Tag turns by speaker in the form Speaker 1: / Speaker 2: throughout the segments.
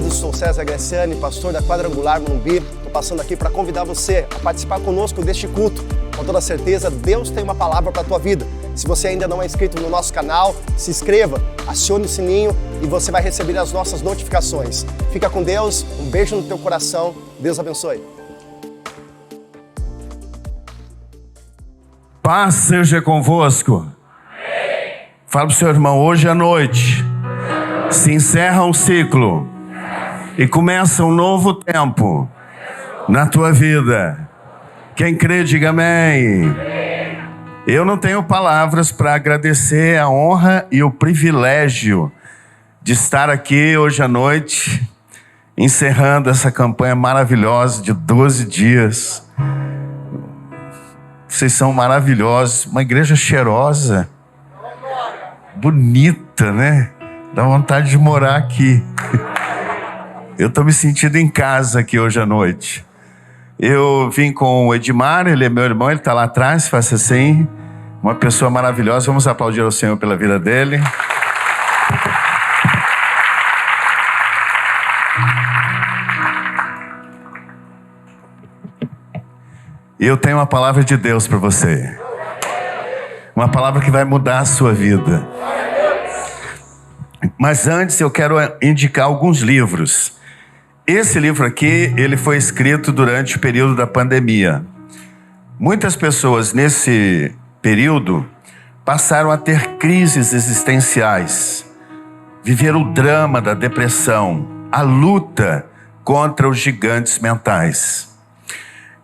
Speaker 1: amados, sou César Graciani, pastor da Quadrangular Morumbi. Estou passando aqui para convidar você a participar conosco deste culto. Com toda certeza, Deus tem uma palavra para a tua vida. Se você ainda não é inscrito no nosso canal, se inscreva, acione o sininho e você vai receber as nossas notificações. Fica com Deus, um beijo no teu coração, Deus abençoe.
Speaker 2: Paz seja convosco. Fala para o seu irmão, hoje à noite se encerra um ciclo e começa um novo tempo na tua vida. Quem crê, diga amém. Eu não tenho palavras para agradecer a honra e o privilégio de estar aqui hoje à noite, encerrando essa campanha maravilhosa de 12 dias. Vocês são maravilhosos, uma igreja cheirosa, bonita, né? Dá vontade de morar aqui. Eu estou me sentindo em casa aqui hoje à noite. Eu vim com o Edmar, ele é meu irmão, ele está lá atrás, faça assim. Uma pessoa maravilhosa, vamos aplaudir ao Senhor pela vida dele. E eu tenho uma palavra de Deus para você. Uma palavra que vai mudar a sua vida. Mas antes eu quero indicar alguns livros. Esse livro aqui, ele foi escrito durante o período da pandemia. Muitas pessoas nesse período passaram a ter crises existenciais. Viveram o drama da depressão, a luta contra os gigantes mentais.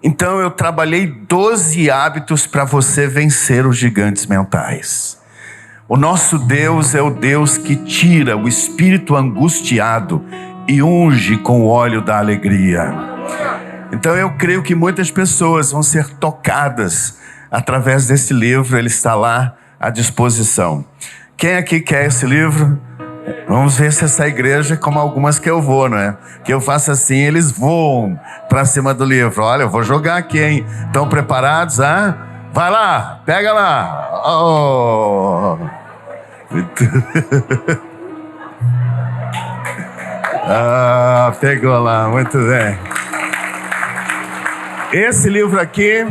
Speaker 2: Então eu trabalhei 12 hábitos para você vencer os gigantes mentais. O nosso Deus é o Deus que tira o espírito angustiado e unge com o óleo da alegria. Então eu creio que muitas pessoas vão ser tocadas através desse livro, ele está lá à disposição. Quem aqui quer esse livro? Vamos ver se essa igreja é como algumas que eu vou, não é? Que eu faço assim, eles voam para cima do livro. Olha, eu vou jogar aqui, hein? Estão preparados? Ah? Vai lá, pega lá. Oh. Pegou lá, muito bem. Esse livro aqui,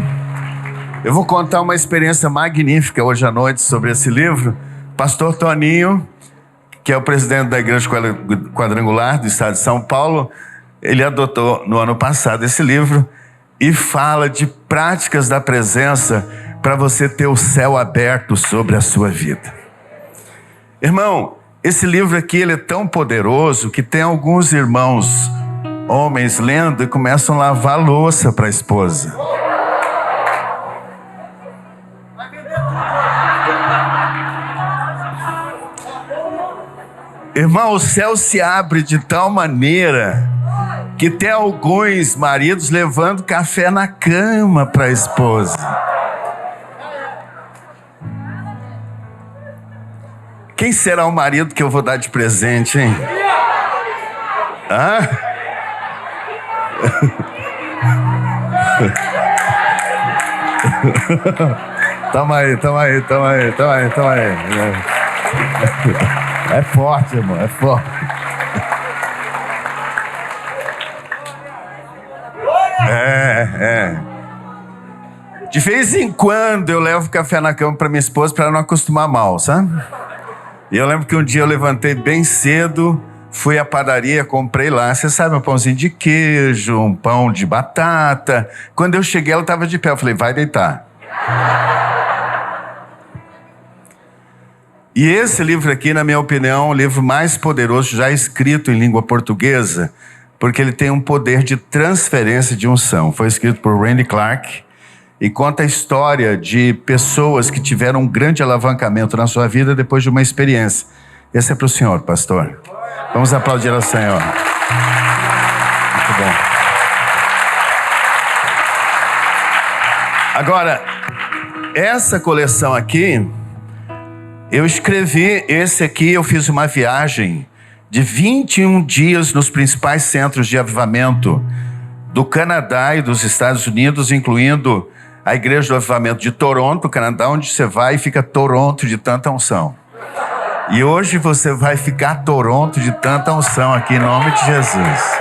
Speaker 2: eu vou contar uma experiência magnífica hoje à noite sobre esse livro. Pastor Toninho, que é o presidente da Igreja Quadrangular do estado de São Paulo, ele adotou no ano passado esse livro e fala de práticas da presença para você ter o céu aberto sobre a sua vida. Irmão, esse livro aqui ele é tão poderoso que tem alguns irmãos, homens, lendo e começam a lavar louça para a esposa. Irmão, o céu se abre de tal maneira que tem alguns maridos levando café na cama para a esposa. Quem será o marido que eu vou dar de presente, hein? Hã? Toma aí. É forte, irmão, é forte. De vez em quando eu levo café na cama para minha esposa para não acostumar mal, sabe? E eu lembro que um dia eu levantei bem cedo, fui à padaria, comprei lá, você sabe, um pãozinho de queijo, um pão de batata. Quando eu cheguei, ela estava de pé, eu falei, vai deitar. E esse livro aqui, na minha opinião, é o livro mais poderoso já escrito em língua portuguesa, porque ele tem um poder de transferência de unção. Foi escrito por Randy Clark e conta a história de pessoas que tiveram um grande alavancamento na sua vida depois de uma experiência. Esse é para o senhor, pastor. Vamos aplaudir ao Senhor. Muito bom. Agora, essa coleção aqui, eu escrevi, esse aqui eu fiz uma viagem de 21 dias nos principais centros de avivamento do Canadá e dos Estados Unidos, incluindo a Igreja do Avivamento de Toronto, Canadá, onde você vai e fica Toronto de tanta unção. E hoje você vai ficar Toronto de tanta unção aqui, em nome de Jesus.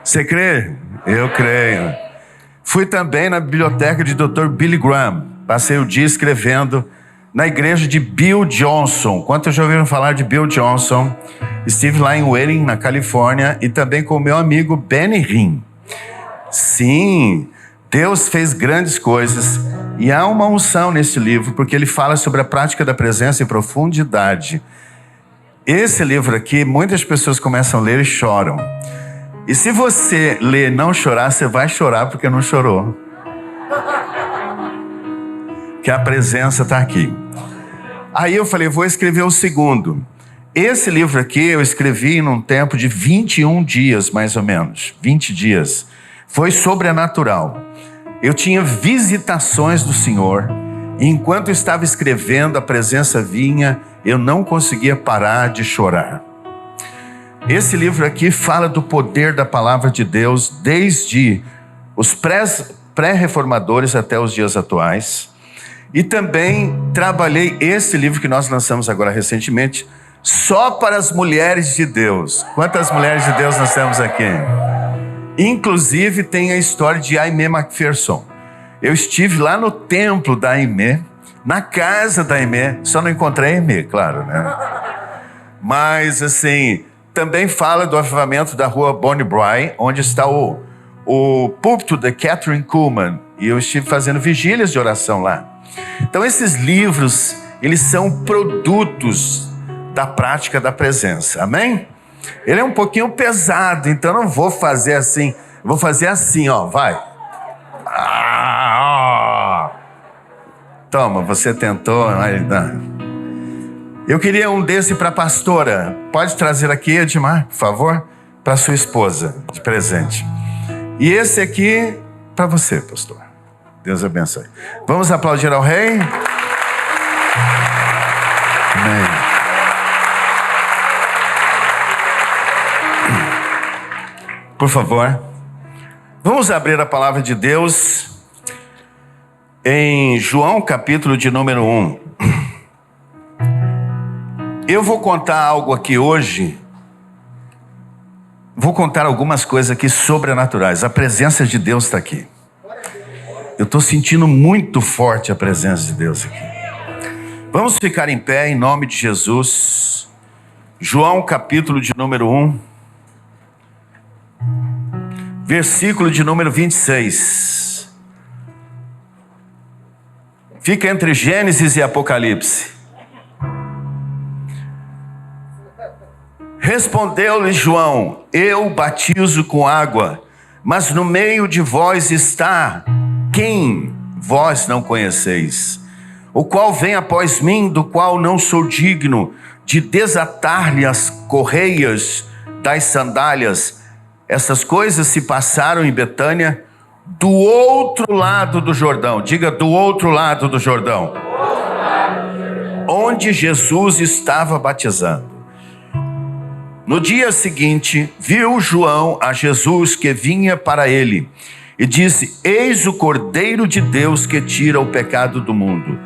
Speaker 2: Você crê? Eu creio. Fui também na biblioteca de Dr. Billy Graham. Passei o dia escrevendo na igreja de Bill Johnson. Quantos já ouviram falar de Bill Johnson? Estive lá em Wheeling, na Califórnia, e também com o meu amigo Benny Hinn. Sim, Deus fez grandes coisas. E há uma unção nesse livro, porque ele fala sobre a prática da presença em profundidade. Esse livro aqui, muitas pessoas começam a ler e choram. E se você ler e não chorar, você vai chorar porque não chorou. Que a presença está aqui. Aí eu falei, vou escrever o segundo. Esse livro aqui eu escrevi num tempo de 21 dias, mais ou menos. 20 dias. Foi sobrenatural. Eu tinha visitações do Senhor, e enquanto eu estava escrevendo, a presença vinha, eu não conseguia parar de chorar. Esse livro aqui fala do poder da palavra de Deus, desde os pré-reformadores até os dias atuais. E também trabalhei esse livro que nós lançamos agora recentemente, só para as mulheres de Deus. Quantas mulheres de Deus nós temos aqui? Inclusive tem a história de Aimee McPherson. Eu estive lá no templo da Aimee, na casa da Aimee, só não encontrei a Aimee, claro, né? Mas assim, também fala do avivamento da rua Bonnie Brae, onde está o púlpito de Catherine Kuhlman, e eu estive fazendo vigílias de oração lá. Então esses livros, eles são produtos da prática da presença, amém? Ele é um pouquinho pesado, então não vou fazer assim. Vou fazer assim, ó, vai. Toma, você tentou. Eu queria um desse para a pastora. Pode trazer aqui, Edmar, por favor, para sua esposa, de presente. E esse aqui para você, pastor. Deus abençoe. Vamos aplaudir ao rei? Amém. Por favor, vamos abrir a palavra de Deus em João, capítulo de número 1. Eu vou contar algo aqui hoje, vou contar algumas coisas aqui sobrenaturais. A presença de Deus está aqui. Eu estou sentindo muito forte a presença de Deus aqui. Vamos ficar em pé em nome de Jesus. João, capítulo de número 1. Versículo de número 26. Fica entre Gênesis e Apocalipse. Respondeu-lhe João: eu batizo com água, mas no meio de vós está quem vós não conheceis, o qual vem após mim, do qual não sou digno de desatar-lhe as correias das sandálias. Essas coisas se passaram em Betânia, do outro lado do Jordão. Diga, do outro lado do Jordão. Onde Jesus estava batizando. No dia seguinte, viu João a Jesus que vinha para ele e disse: eis o Cordeiro de Deus que tira o pecado do mundo.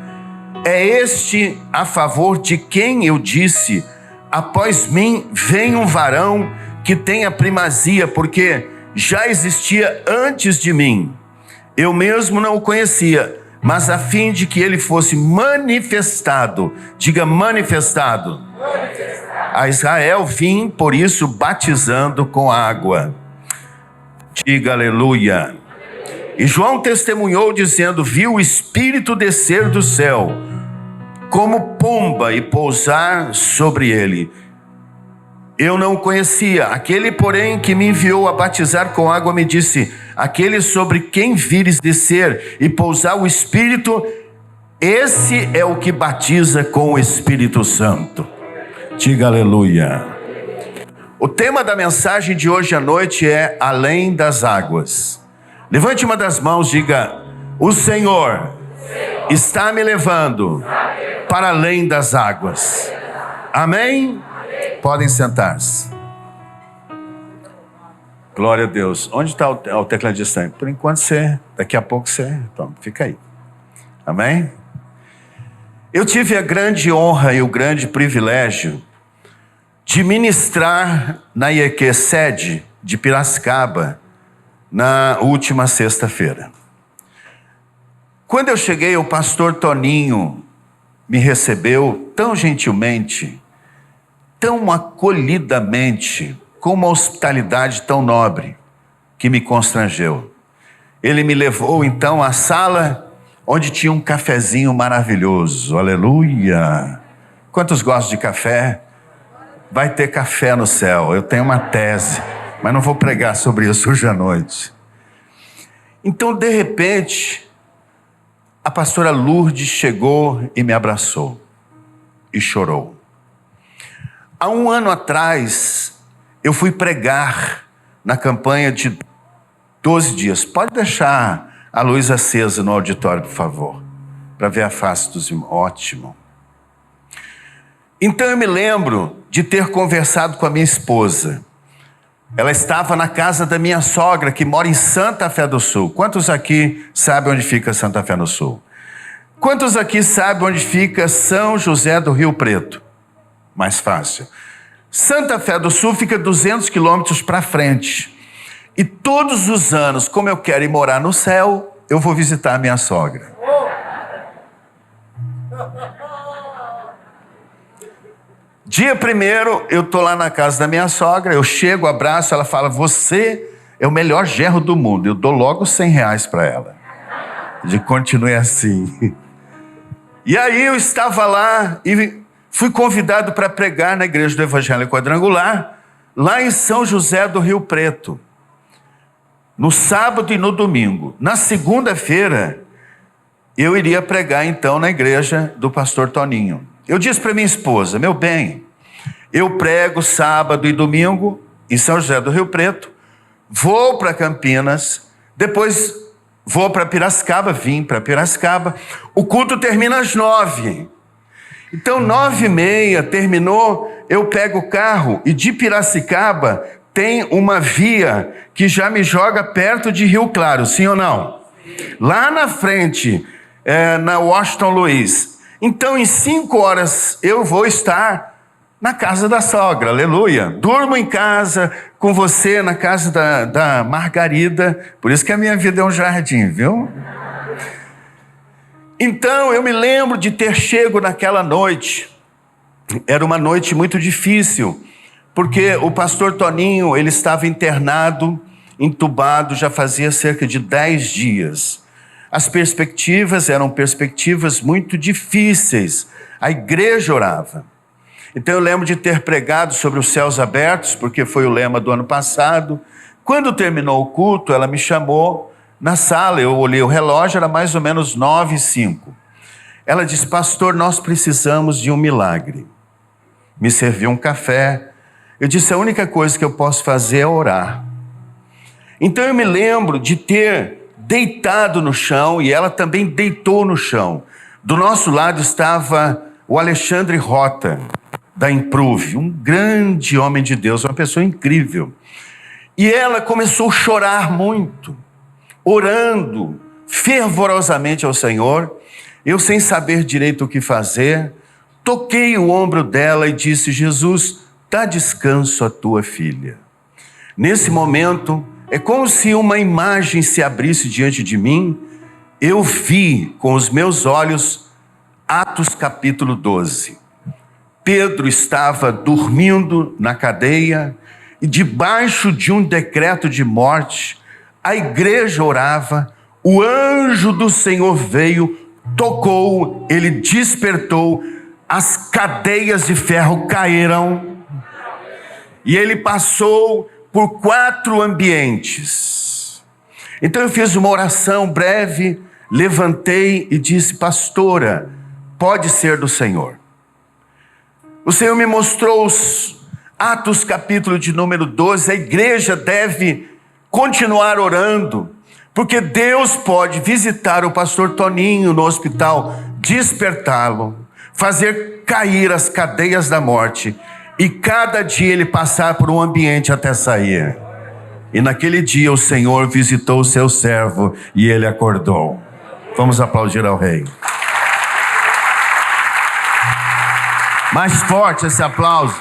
Speaker 2: É este a favor de quem eu disse: após mim vem um varão que tem a primazia, porque já existia antes de mim. Eu mesmo não o conhecia, mas a fim de que ele fosse manifestado, diga manifestado, a Israel vim, por isso batizando com água. Diga aleluia. E João testemunhou dizendo: viu o Espírito descer do céu como pomba e pousar sobre ele. Eu não o conhecia. Aquele, porém, que me enviou a batizar com água me disse: aquele sobre quem vires descer e pousar o Espírito, esse é o que batiza com o Espírito Santo. Diga aleluia. O tema da mensagem de hoje à noite é além das águas. Levante uma das mãos, diga: o Senhor está me levando para além das águas. Amém? Podem sentar-se. Glória a Deus. Onde está o tecladista? Por enquanto daqui a pouco você, toma, fica aí. Amém? Eu tive a grande honra e o grande privilégio de ministrar na IEQ sede de Piracicaba na última sexta-feira. Quando eu cheguei, o pastor Toninho me recebeu tão gentilmente, tão acolhidamente, com uma hospitalidade tão nobre, que me constrangeu. Ele me levou então à sala onde tinha um cafezinho maravilhoso. Aleluia! Quantos gostam de café? Vai ter café no céu. Eu tenho uma tese, mas não vou pregar sobre isso hoje à noite. Então, de repente, a pastora Lourdes chegou e me abraçou e chorou. Há um ano atrás, eu fui pregar na campanha de 12 dias. Pode deixar a luz acesa no auditório, por favor, para ver a face dos irmãos. Ótimo. Então eu me lembro de ter conversado com a minha esposa. Ela estava na casa da minha sogra, que mora em Santa Fé do Sul. Quantos aqui sabem onde fica Santa Fé do Sul? Quantos aqui sabem onde fica São José do Rio Preto? Mais fácil. Santa Fé do Sul fica 200 quilômetros para frente. E todos os anos, como eu quero ir morar no céu, eu vou visitar a minha sogra. Dia 1º, eu estou lá na casa da minha sogra, eu chego, abraço, ela fala, você é o melhor genro do mundo. Eu dou logo R$100 para ela. De continue assim. E aí eu estava lá e fui convidado para pregar na igreja do Evangelho Quadrangular, lá em São José do Rio Preto. No sábado e no domingo. Na segunda-feira, eu iria pregar então na igreja do pastor Toninho. Eu disse para minha esposa, meu bem, eu prego sábado e domingo em São José do Rio Preto, vou para Campinas, depois vou para Piracicaba, vim para Piracicaba, o culto termina às 9. Então 9h30, terminou, eu pego o carro e de Piracicaba tem uma via que já me joga perto de Rio Claro, sim ou não? Lá na frente, na Washington Luiz. Então, em 5 horas, eu vou estar na casa da sogra, aleluia. Durmo em casa com você, na casa da Margarida. Por isso que a minha vida é um jardim, viu? Então, eu me lembro de ter chego naquela noite. Era uma noite muito difícil, porque o pastor Toninho, ele estava internado, entubado, já fazia cerca de 10 dias. As perspectivas eram perspectivas muito difíceis. A igreja orava. Então eu lembro de ter pregado sobre os céus abertos, porque foi o lema do ano passado. Quando terminou o culto, ela me chamou na sala, eu olhei o relógio, era mais ou menos 9h05. Ela disse, pastor, nós precisamos de um milagre. Me serviu um café. Eu disse, a única coisa que eu posso fazer é orar. Então eu me lembro de ter deitado no chão, e ela também deitou no chão. Do nosso lado estava o Alexandre Rota, da Improve, um grande homem de Deus, uma pessoa incrível. E ela começou a chorar muito, orando fervorosamente ao Senhor. Eu, sem saber direito o que fazer, toquei o ombro dela e disse, Jesus, dá descanso à tua filha. Nesse momento, é como se uma imagem se abrisse diante de mim. Eu vi com os meus olhos Atos capítulo 12. Pedro estava dormindo na cadeia e debaixo de um decreto de morte, a igreja orava, o anjo do Senhor veio, tocou, ele despertou, as cadeias de ferro caíram e ele passou por 4 ambientes. Então eu fiz uma oração breve, levantei e disse, pastora, pode ser do Senhor. O Senhor me mostrou os Atos capítulo de número 12, a igreja deve continuar orando, porque Deus pode visitar o pastor Toninho no hospital, despertá-lo, fazer cair as cadeias da morte, e cada dia ele passar por um ambiente até sair. E naquele dia o Senhor visitou o seu servo e ele acordou. Vamos aplaudir ao Rei. Mais forte esse aplauso.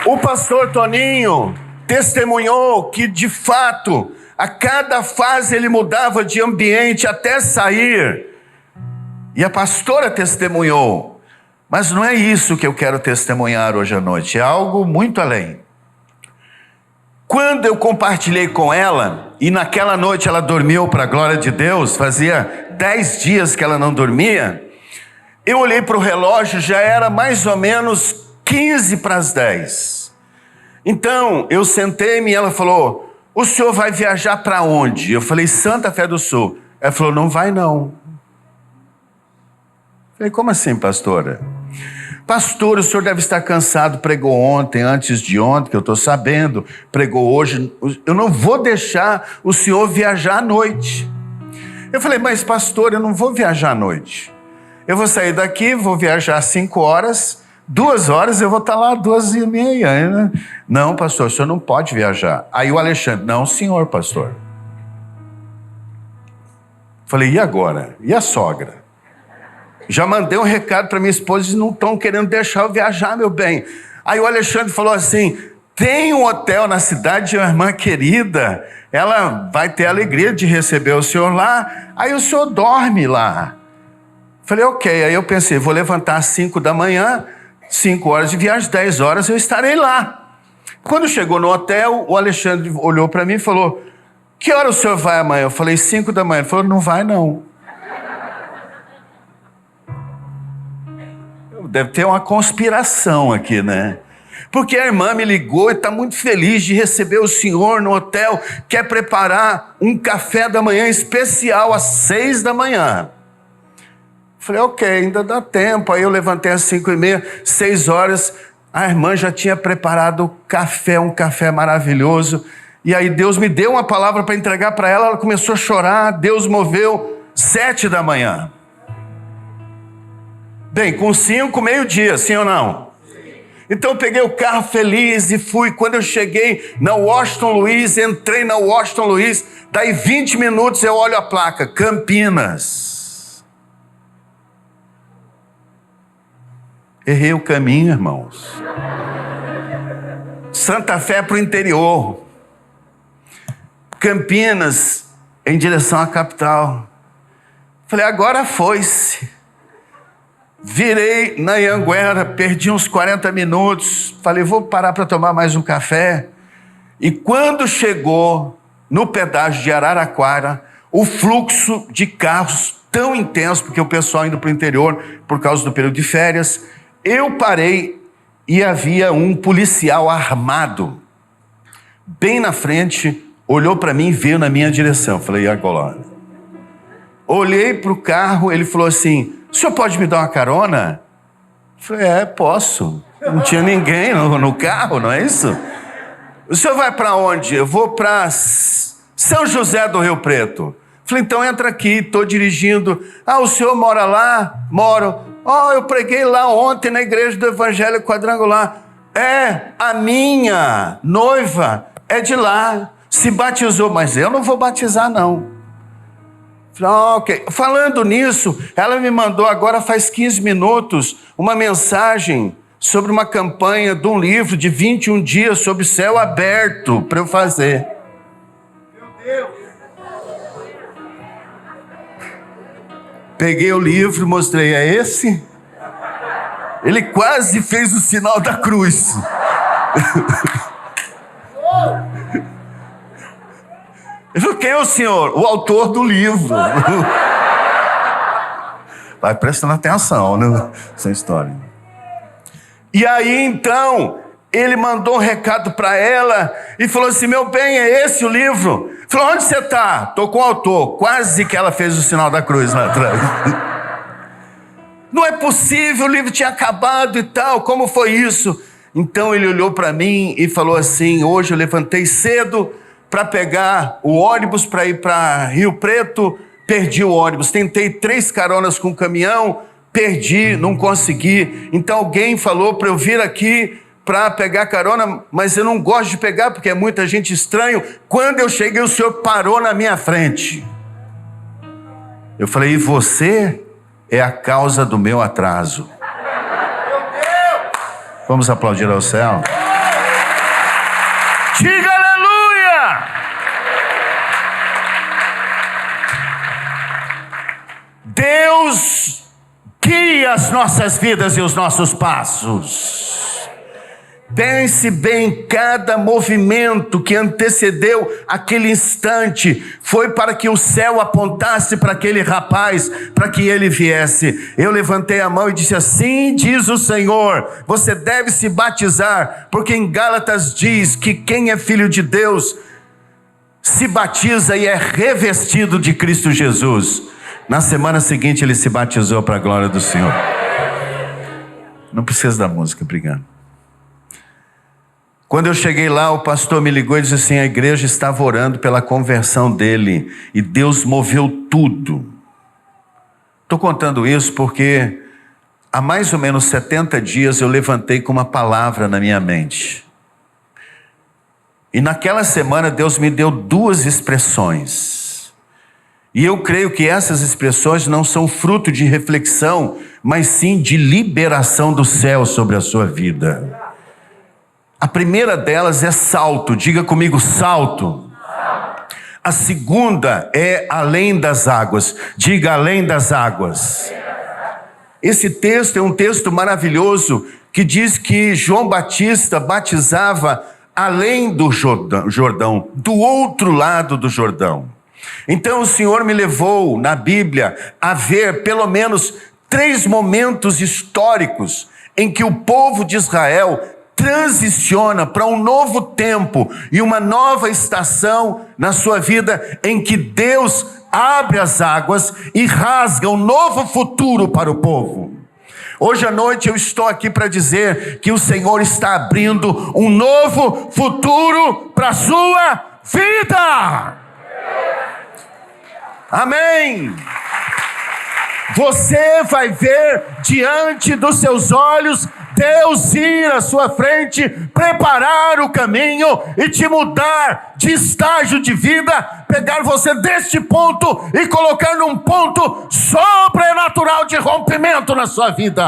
Speaker 2: O pastor Toninho testemunhou que, de fato, a cada fase ele mudava de ambiente até sair. E a pastora testemunhou. Mas não é isso que eu quero testemunhar hoje à noite, é algo muito além. Quando eu compartilhei com ela, e naquela noite ela dormiu para a glória de Deus, fazia 10 dias que ela não dormia, eu olhei para o relógio, já era mais ou menos 15 para as 10. Então, eu sentei-me e ela falou, o senhor vai viajar para onde? Eu falei, Santa Fé do Sul. Ela falou, não vai não. Eu falei, como assim, pastora? Pastor, o senhor deve estar cansado, pregou ontem, antes de ontem, que eu estou sabendo, pregou hoje, eu não vou deixar o senhor viajar à noite. Eu falei, mas pastor, eu não vou viajar à noite. Eu vou sair daqui, vou viajar 5 horas, 2 horas eu vou estar lá 2h30. Né? Não, pastor, o senhor não pode viajar. Aí o Alexandre, não, senhor, pastor. Falei, e agora? E a sogra? Já mandei um recado para minha esposa e não estão querendo deixar eu viajar, meu bem. Aí o Alexandre falou assim, tem um hotel na cidade de uma irmã querida, ela vai ter a alegria de receber o senhor lá, aí o senhor dorme lá. Falei, ok. Aí eu pensei, vou levantar às 5 da manhã, 5 horas de viagem, 10 horas eu estarei lá. Quando chegou no hotel, o Alexandre olhou para mim e falou, que hora o senhor vai amanhã? Eu falei, 5 da manhã. Ele falou, não vai não. Deve ter uma conspiração aqui, né? Porque a irmã me ligou e está muito feliz de receber o senhor no hotel, quer preparar um café da manhã especial às 6 da manhã. Falei, ok, ainda dá tempo. Aí eu levantei às 5h30, 6 horas, a irmã já tinha preparado café, um café maravilhoso. E aí Deus me deu uma palavra para entregar para ela, ela começou a chorar, Deus moveu 7 da manhã. Bem, com 5, meio-dia, sim ou não? Sim. Então eu peguei o carro feliz e fui. Quando eu cheguei na Washington Luiz, entrei na Washington Luiz, daí 20 minutos eu olho a placa, Campinas. Errei o caminho, irmãos. Santa Fé para o interior. Campinas em direção à capital. Falei, agora foi-se. Virei na Anhanguera, perdi uns 40 minutos, falei, vou parar para tomar mais um café. E quando chegou no pedágio de Araraquara, o fluxo de carros tão intenso, porque o pessoal indo para o interior por causa do período de férias, eu parei e havia um policial armado, bem na frente, olhou para mim e veio na minha direção. Falei, e agora? Olhei para o carro, ele falou assim, o senhor pode me dar uma carona? Eu falei, posso. Não tinha ninguém no carro, não é isso? O senhor vai para onde? Eu vou para São José do Rio Preto. Eu falei, então entra aqui, estou dirigindo. O senhor mora lá? Moro. Eu preguei lá ontem na igreja do Evangelho Quadrangular. A minha noiva é de lá. Se batizou, mas eu não vou batizar não. Ok. Falando nisso, ela me mandou agora faz 15 minutos uma mensagem sobre uma campanha de um livro de 21 dias sobre céu aberto para eu fazer. Meu Deus! Peguei o livro, mostrei, é esse? Ele quase fez o sinal da cruz. Ele falou, quem é o senhor? O autor do livro. Vai prestando atenção nessa história. E aí, então, ele mandou um recado para ela e falou assim, meu bem, é esse o livro? Falou, onde você está? Estou com o autor. Quase que ela fez o sinal da cruz lá atrás. Não é possível, o livro tinha acabado e tal, como foi isso? Então ele olhou para mim e falou assim, hoje eu levantei cedo para pegar o ônibus para ir para Rio Preto, perdi o ônibus, tentei 3 caronas com o caminhão, perdi, não consegui, então alguém falou para eu vir aqui para pegar carona, mas eu não gosto de pegar porque é muita gente estranha. Quando eu cheguei, o senhor parou na minha frente. Eu falei, e você? é a causa do meu atraso. Vamos aplaudir ao céu? Diga aleluia! Deus guia as nossas vidas e os nossos passos. Pense bem, cada movimento que antecedeu aquele instante foi para que o céu apontasse para aquele rapaz, para que ele viesse. Eu levantei a mão e disse assim, diz o Senhor, você deve se batizar, porque em Gálatas diz que quem é filho de Deus se batiza e é revestido de Cristo Jesus. Na semana seguinte ele se batizou para a glória do Senhor. Não precisa da música, obrigado. Quando eu cheguei lá, o pastor me ligou e disse assim, a igreja estava orando pela conversão dele, e Deus moveu tudo. Estou contando isso porque há mais ou menos 70 dias eu levantei com uma palavra na minha mente. E naquela semana Deus me deu 2 expressões. E eu creio que essas expressões não são fruto de reflexão, mas sim de liberação do céu sobre a sua vida. A primeira delas é salto, diga comigo, salto. A segunda é além das águas, diga além das águas. Esse texto é um texto maravilhoso que diz que João Batista batizava além do Jordão, do outro lado do Jordão. Então o Senhor me levou na Bíblia a ver pelo menos 3 momentos históricos em que o povo de Israel transiciona para um novo tempo e uma nova estação na sua vida, em que Deus abre as águas e rasga um novo futuro para o povo. Hoje à noite eu estou aqui para dizer que o Senhor está abrindo um novo futuro para a sua vida. Amém. Você vai ver diante dos seus olhos Deus ir à sua frente, preparar o caminho e te mudar de estágio de vida, pegar você deste ponto e colocar num ponto sobrenatural de rompimento na sua vida.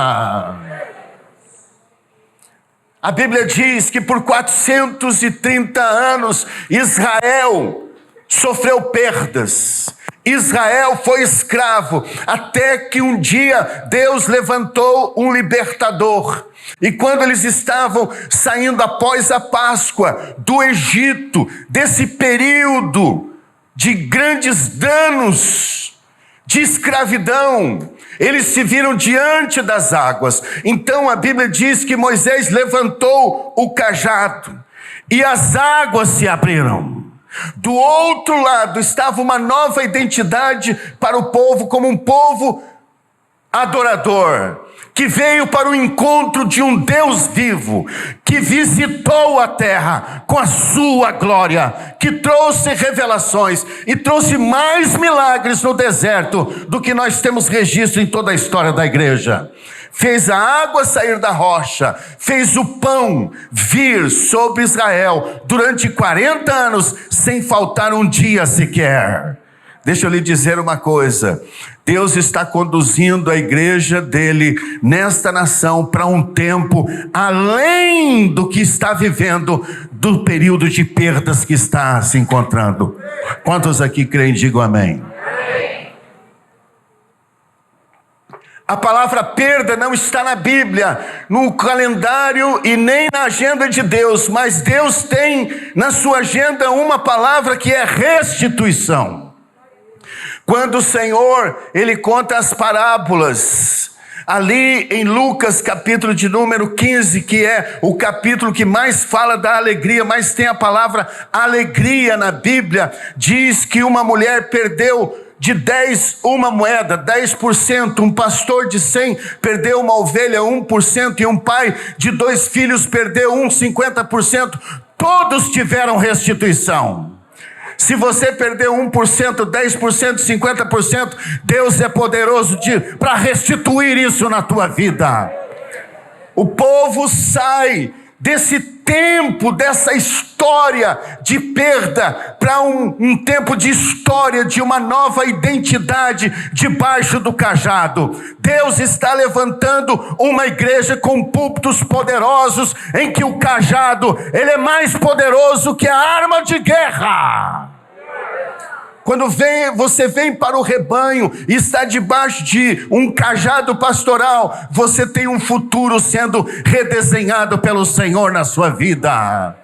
Speaker 2: A Bíblia diz que por 430 anos Israel sofreu perdas. Israel foi escravo, até que um dia Deus levantou um libertador. E quando eles estavam saindo após a Páscoa do Egito, desse período de grandes danos, de escravidão, eles se viram diante das águas. Então a Bíblia diz que Moisés levantou o cajado e as águas se abriram. Do outro lado estava uma nova identidade para o povo, como um povo adorador, que veio para o encontro de um Deus vivo, que visitou a terra com a sua glória, que trouxe revelações e trouxe mais milagres no deserto do que nós temos registro em toda a história da igreja. Fez a água sair da rocha, fez o pão vir sobre Israel durante 40 anos, sem faltar um dia sequer. Deixa eu lhe dizer uma coisa, Deus está conduzindo a igreja dele nesta nação para um tempo além do que está vivendo, do período de perdas que está se encontrando. Quantos aqui creem, digam amém. A palavra perda não está na Bíblia, no calendário e nem na agenda de Deus, mas Deus tem na sua agenda uma palavra que é restituição. Quando o Senhor, Ele conta as parábolas, ali em Lucas capítulo de número 15, que é o capítulo que mais fala da alegria, mais tem a palavra alegria na Bíblia, diz que uma mulher perdeu de 10 uma moeda, 10%, um pastor de 100 perdeu uma ovelha, 1%, e um pai de 2 filhos perdeu 50%, todos tiveram restituição. Se você perdeu 1%, 10%, 50%, Deus é poderoso para restituir isso na tua vida. O povo sai desse tempo dessa história de perda para um tempo de história, de uma nova identidade debaixo do cajado. Deus está levantando uma igreja com púlpitos poderosos, em que o cajado, ele é mais poderoso que a arma de guerra. Quando você vem para o rebanho e está debaixo de um cajado pastoral, você tem um futuro sendo redesenhado pelo Senhor na sua vida.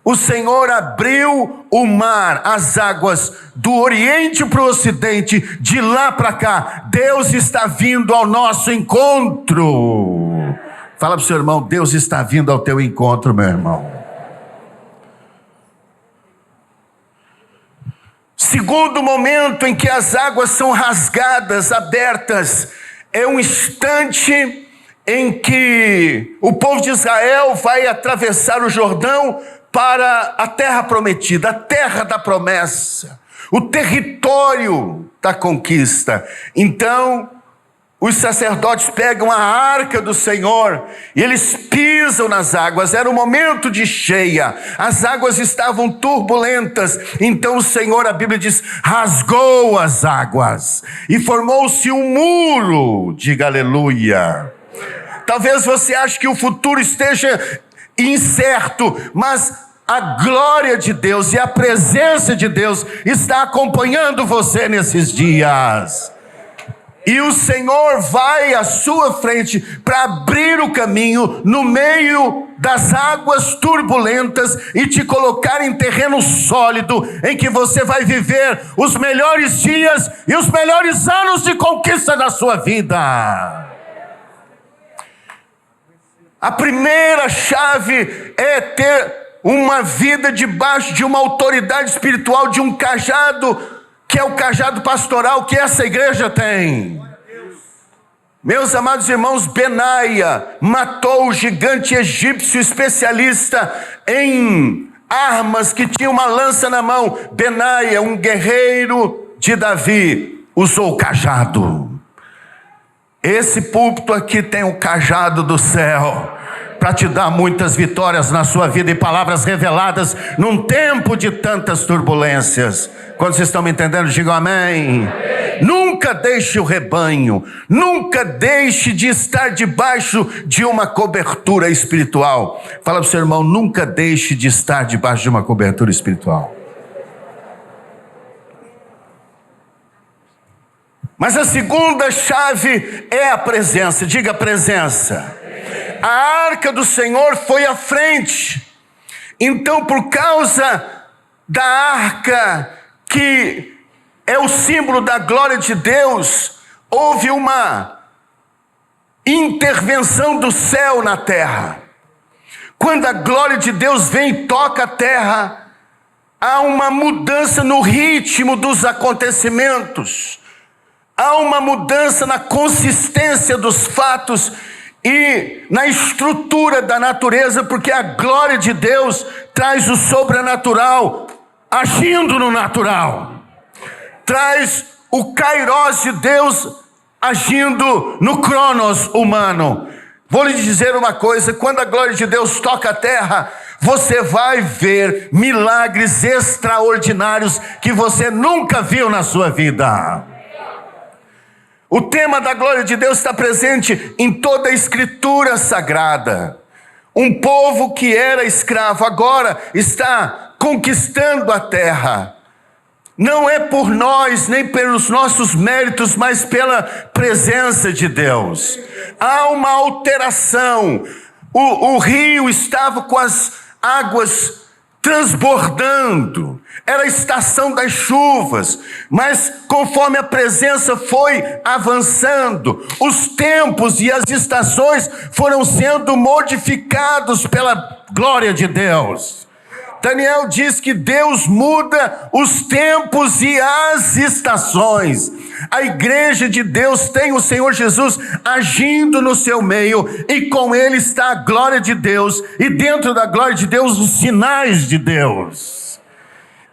Speaker 2: O Senhor abriu o mar, as águas do Oriente para o Ocidente, de lá para cá. Deus está vindo ao nosso encontro. Fala para o seu irmão: Deus está vindo ao teu encontro, meu irmão. Segundo momento em que as águas são rasgadas, abertas, é um instante em que o povo de Israel vai atravessar o Jordão para a terra prometida, a terra da promessa, o território da conquista. Então, os sacerdotes pegam a arca do Senhor e eles pisam nas águas. Era um momento de cheia, as águas estavam turbulentas. Então o Senhor, a Bíblia diz, rasgou as águas e formou-se um muro. Diga aleluia. Talvez você ache que o futuro esteja incerto, mas a glória de Deus e a presença de Deus está acompanhando você nesses dias. E o Senhor vai à sua frente para abrir o caminho no meio das águas turbulentas e te colocar em terreno sólido, em que você vai viver os melhores dias e os melhores anos de conquista da sua vida. A primeira chave é ter uma vida debaixo de uma autoridade espiritual, de um cajado, que é o cajado pastoral que essa igreja tem. Meus amados irmãos, Benaia matou o gigante egípcio especialista em armas, que tinha uma lança na mão. Benaia, um guerreiro de Davi, usou o cajado. Esse púlpito aqui tem o cajado do céu para te dar muitas vitórias na sua vida e palavras reveladas num tempo de tantas turbulências. Quando vocês estão me entendendo, digam amém. Nunca deixe o rebanho, nunca deixe de estar debaixo de uma cobertura espiritual. Fala para o seu irmão: nunca deixe de estar debaixo de uma cobertura espiritual. Mas a segunda chave é a presença. Diga presença. A arca do Senhor foi à frente. Então, por causa da arca, que é o símbolo da glória de Deus, houve uma intervenção do céu na terra. Quando a glória de Deus vem e toca a terra, há uma mudança no ritmo dos acontecimentos, há uma mudança na consistência dos fatos e na estrutura da natureza, porque a glória de Deus traz o sobrenatural agindo no natural, traz o Kairos de Deus agindo no Cronos humano. Vou lhe dizer uma coisa: quando a glória de Deus toca a terra, você vai ver milagres extraordinários que você nunca viu na sua vida. O tema da glória de Deus está presente em toda a Escritura Sagrada. Um povo que era escravo agora está conquistando a terra. Não é por nós, nem pelos nossos méritos, mas pela presença de Deus. Há uma alteração. O rio estava com as águas transbordando. Era a estação das chuvas, mas conforme a presença foi avançando, os tempos e as estações foram sendo modificados pela glória de Deus. Daniel diz que Deus muda os tempos e as estações. A igreja de Deus tem o Senhor Jesus agindo no seu meio, e com ele está a glória de Deus, e dentro da glória de Deus os sinais de Deus.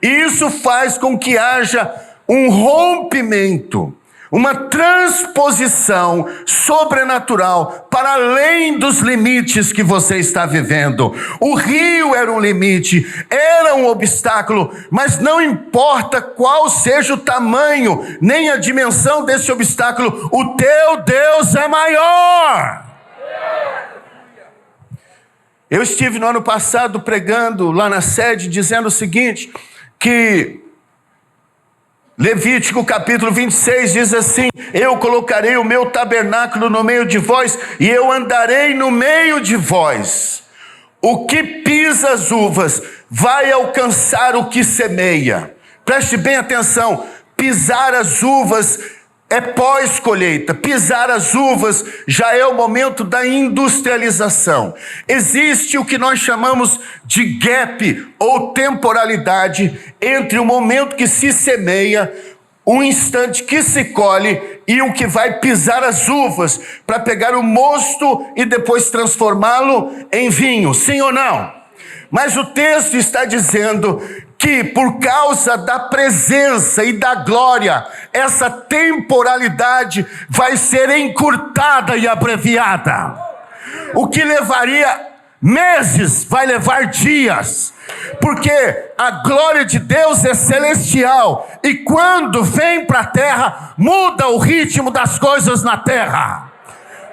Speaker 2: E isso faz com que haja um rompimento, uma transposição sobrenatural para além dos limites que você está vivendo. O rio era um limite, era um obstáculo, mas não importa qual seja o tamanho, nem a dimensão desse obstáculo, o teu Deus é maior. Eu estive no ano passado pregando lá na sede, dizendo o seguinte, que Levítico capítulo 26 diz assim: eu colocarei o meu tabernáculo no meio de vós, e eu andarei no meio de vós. O que pisa as uvas vai alcançar o que semeia. Preste bem atenção, pisar as uvas é pós-colheita. Pisar as uvas já é o momento da industrialização. Existe o que nós chamamos de gap ou temporalidade entre o momento que se semeia, o instante que se colhe e o que vai pisar as uvas para pegar o mosto e depois transformá-lo em vinho. Sim ou não? Mas o texto está dizendo que por causa da presença e da glória, essa temporalidade vai ser encurtada e abreviada. O que levaria meses vai levar dias, porque a glória de Deus é celestial, e quando vem para a terra, muda o ritmo das coisas na terra.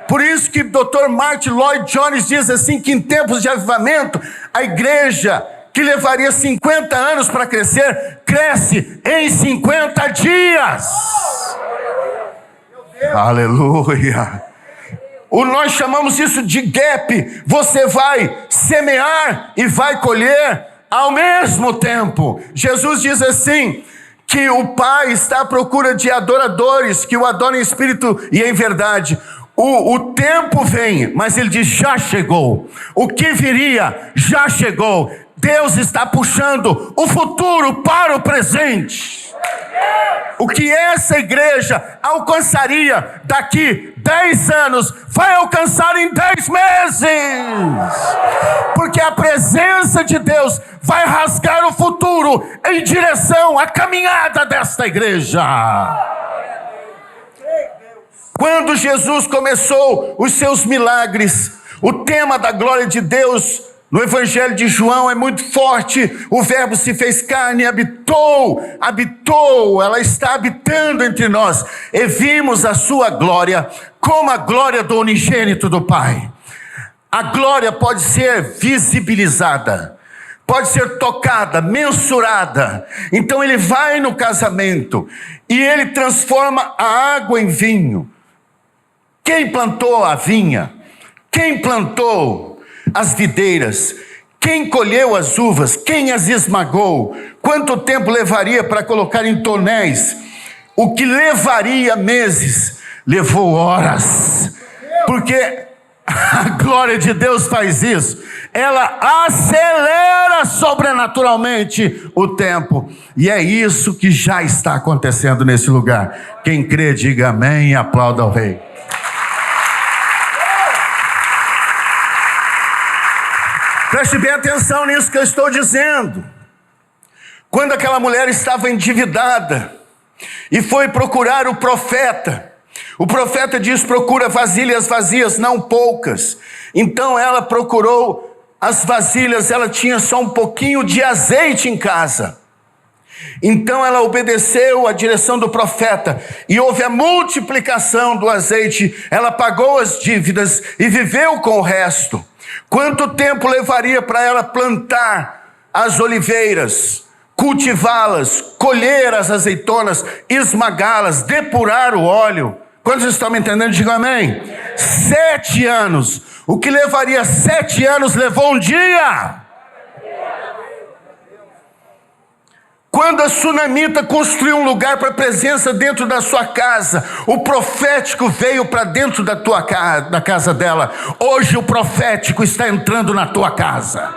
Speaker 2: Por isso que o Dr. Martin Lloyd Jones diz assim, que em tempos de avivamento, a igreja que levaria 50 anos para crescer, cresce em 50 dias. Aleluia. Nós chamamos isso de gap. Você vai semear e vai colher ao mesmo tempo. Jesus diz assim, que o Pai está à procura de adoradores, que o adorem em espírito e em verdade. O tempo vem, mas ele diz, já chegou. O que viria, já chegou. Deus está puxando o futuro para o presente. O que essa igreja alcançaria daqui 10 anos, vai alcançar em 10 meses. Porque a presença de Deus vai rasgar o futuro em direção à caminhada desta igreja. Quando Jesus começou os seus milagres, o tema da glória de Deus no Evangelho de João é muito forte. O verbo se fez carne e habitou, ela está habitando entre nós. E vimos a sua glória como a glória do unigênito do Pai. A glória pode ser visibilizada, pode ser tocada, mensurada. Então ele vai no casamento e ele transforma a água em vinho. Quem plantou a vinha? Quem plantou as videiras? Quem colheu as uvas? Quem as esmagou? Quanto tempo levaria para colocar em tonéis? O que levaria meses, levou horas. Porque a glória de Deus faz isso. Ela acelera sobrenaturalmente o tempo. E é isso que já está acontecendo nesse lugar. Quem crê, diga amém e aplauda ao Rei. Preste bem atenção nisso que eu estou dizendo. Quando aquela mulher estava endividada e foi procurar o profeta diz, procura vasilhas vazias, não poucas. Então ela procurou as vasilhas, ela tinha só um pouquinho de azeite em casa. Então ela obedeceu a direção do profeta e houve a multiplicação do azeite. Ela pagou as dívidas e viveu com o resto. Quanto tempo levaria para ela plantar as oliveiras, cultivá-las, colher as azeitonas, esmagá-las, depurar o óleo? Quantos estão me entendendo? Digam amém. 7 anos. O que levaria 7 anos levou um dia. Quando a sunamita construiu um lugar para a presença dentro da sua casa, o profético veio para dentro da casa dela. Hoje o profético está entrando na tua casa.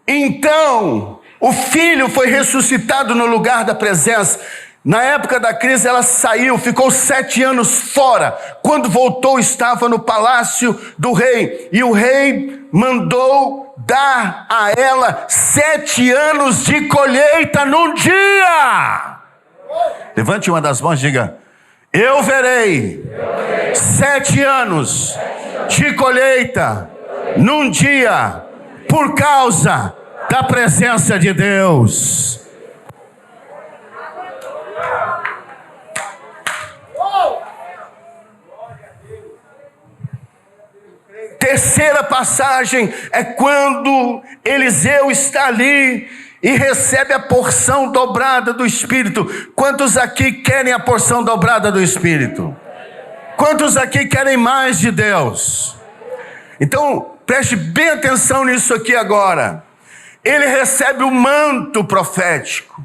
Speaker 2: Então, o filho foi ressuscitado no lugar da presença. Na época da crise ela saiu, ficou 7 anos fora. Quando voltou estava no palácio do rei. E o rei mandou dar a ela 7 anos de colheita num dia. Levante uma das mãos e diga: eu verei 7 anos de colheita num dia, por causa da presença de Deus. Terceira passagem é quando Eliseu está ali e recebe a porção dobrada do Espírito. Quantos aqui querem a porção dobrada do Espírito? Quantos aqui querem mais de Deus? Então, preste bem atenção nisso aqui agora. Ele recebe o manto profético.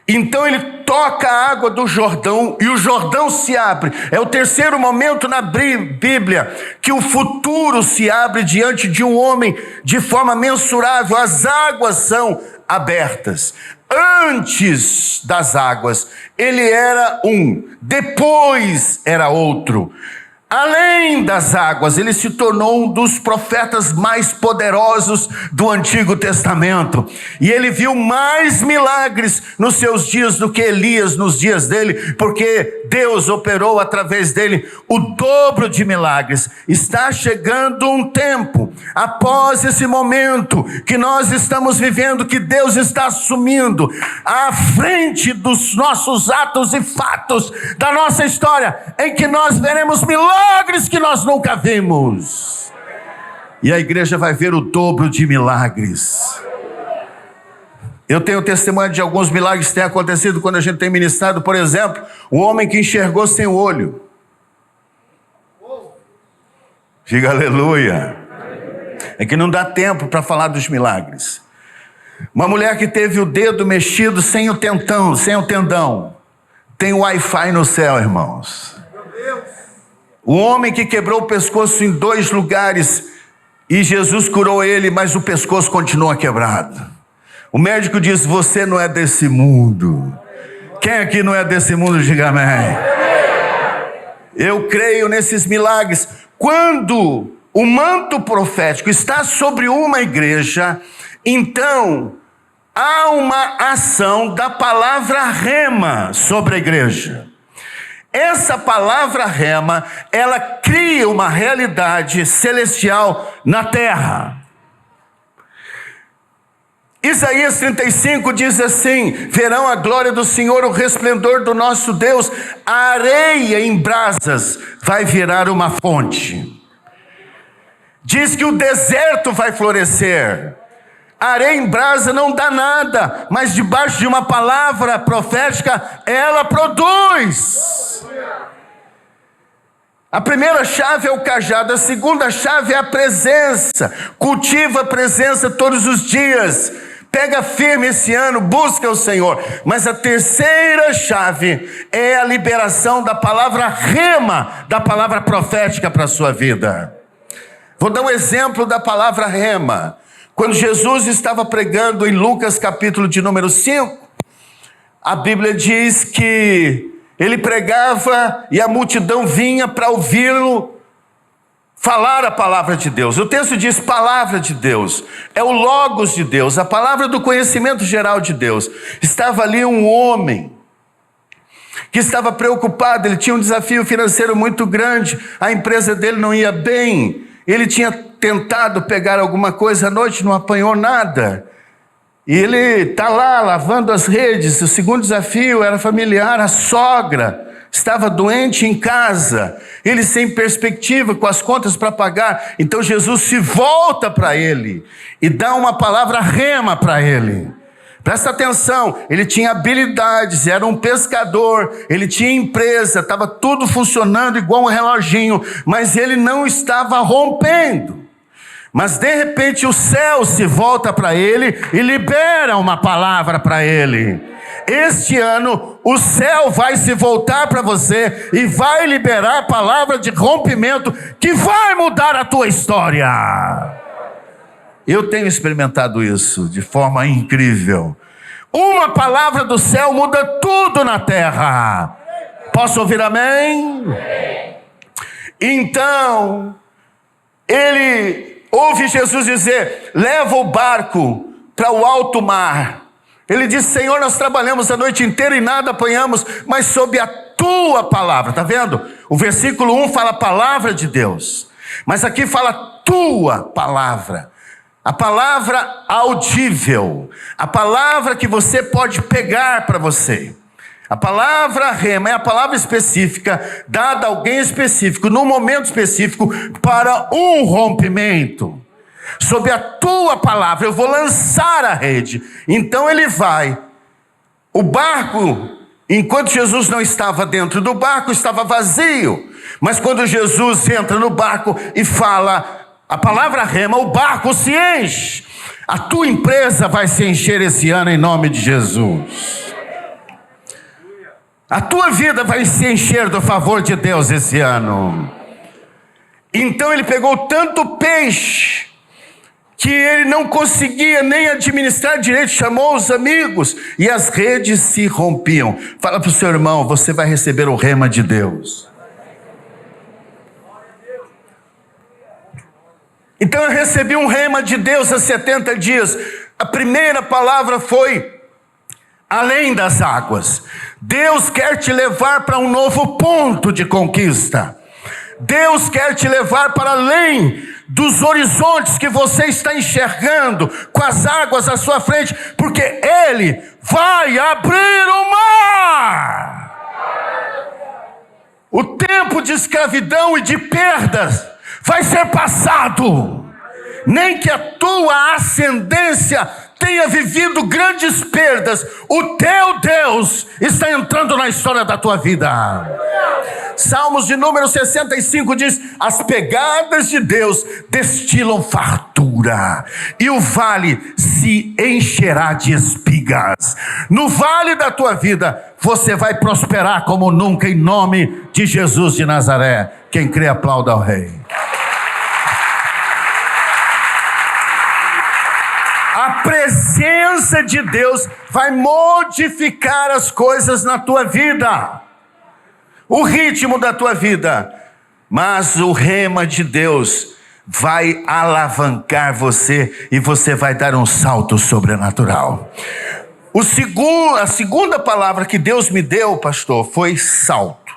Speaker 2: Então ele toca a água do Jordão e o Jordão se abre. É o terceiro momento na Bíblia que o futuro se abre diante de um homem de forma mensurável. As águas são abertas. Antes das águas, ele era um, depois era outro. Além das águas, ele se tornou um dos profetas mais poderosos do Antigo Testamento. E ele viu mais milagres nos seus dias do que Elias nos dias dele, porque Deus operou através dele o dobro de milagres. Está chegando um tempo, após esse momento que nós estamos vivendo, que Deus está assumindo à frente dos nossos atos e fatos da nossa história, em que nós veremos milagres que nós nunca vimos. E a igreja vai ver o dobro de milagres. Eu tenho testemunho de alguns milagres que têm acontecido quando a gente tem ministrado. Por exemplo, um homem que enxergou sem o olho. Diga aleluia. É que não dá tempo para falar dos milagres. Uma mulher que teve o dedo mexido sem o tendão. Tem Wi-Fi no céu, irmãos. O homem que quebrou o pescoço em 2 lugares e Jesus curou ele, mas o pescoço continua quebrado. O médico diz: você não é desse mundo. Quem aqui não é desse mundo, diga amém. Eu creio nesses milagres. Quando o manto profético está sobre uma igreja, então há uma ação da palavra rema sobre a igreja. Essa palavra rema, ela cria uma realidade celestial na terra. Isaías 35 diz assim: verão a glória do Senhor, o resplendor do nosso Deus, a areia em brasas vai virar uma fonte. Diz que o deserto vai florescer. A areia em brasa não dá nada, mas debaixo de uma palavra profética, ela produz. A primeira chave é o cajado, a segunda chave é a presença. Cultiva a presença todos os dias. Pega firme esse ano, busca o Senhor. Mas a terceira chave é a liberação da palavra rema, da palavra profética para a sua vida. Vou dar um exemplo da palavra rema. Quando Jesus estava pregando em Lucas capítulo de número 5, a Bíblia diz que ele pregava e a multidão vinha para ouvi-lo falar a palavra de Deus. O texto diz palavra de Deus, é o logos de Deus, a palavra do conhecimento geral de Deus. Estava ali um homem que estava preocupado, ele tinha um desafio financeiro muito grande, a empresa dele não ia bem, ele tinha tentado pegar alguma coisa à noite, não apanhou nada. E ele está lá lavando as redes. O segundo desafio era familiar, a sogra estava doente em casa, ele sem perspectiva, com as contas para pagar. Então Jesus se volta para ele e dá uma palavra rema para ele. Presta atenção, ele tinha habilidades, era um pescador, ele tinha empresa, estava tudo funcionando igual um reloginho, mas ele não estava rompendo. Mas de repente o céu se volta para ele e libera uma palavra para ele. Este ano o céu vai se voltar para você e vai liberar a palavra de rompimento que vai mudar a tua história. Eu tenho experimentado isso de forma incrível. Uma palavra do céu muda tudo na terra. Posso ouvir amém? Então, ele ouve Jesus dizer: leva o barco para o alto mar. Ele diz: Senhor, nós trabalhamos a noite inteira e nada apanhamos, mas sob a tua palavra. Está vendo? O versículo 1 fala a palavra de Deus, mas aqui fala tua palavra. A palavra audível, a palavra que você pode pegar para você. A palavra rema é a palavra específica, dada a alguém específico, num momento específico, para um rompimento. Sob a tua palavra eu vou lançar a rede. Então ele vai. O barco, enquanto Jesus não estava dentro do barco, estava vazio. Mas quando Jesus entra no barco e fala a palavra rema, o barco se enche. A tua empresa vai se encher esse ano em nome de Jesus. A tua vida vai se encher do favor de Deus esse ano. Então ele pegou tanto peixe que ele não conseguia nem administrar direito, chamou os amigos e as redes se rompiam. Fala para o seu irmão: você vai receber o rema de Deus. Então eu recebi um rema de Deus há 70 dias. A primeira palavra foi: além das águas. Deus quer te levar para um novo ponto de conquista. Deus quer te levar para além dos horizontes que você está enxergando, com as águas à sua frente, porque Ele vai abrir o mar. O tempo de escravidão e de perdas vai ser passado. Nem que a tua ascendência tenha vivido grandes perdas, o teu Deus está entrando na história da tua vida. Salmos de número 65 diz: as pegadas de Deus destilam fartura, e o vale se encherá de espigas. No vale da tua vida, você vai prosperar como nunca, em nome de Jesus de Nazaré. Quem crê, aplauda ao Rei. A presença de Deus vai modificar as coisas na tua vida, o ritmo da tua vida, mas o rema de Deus vai alavancar você e você vai dar um salto sobrenatural. A segunda palavra que Deus me deu, pastor, foi salto.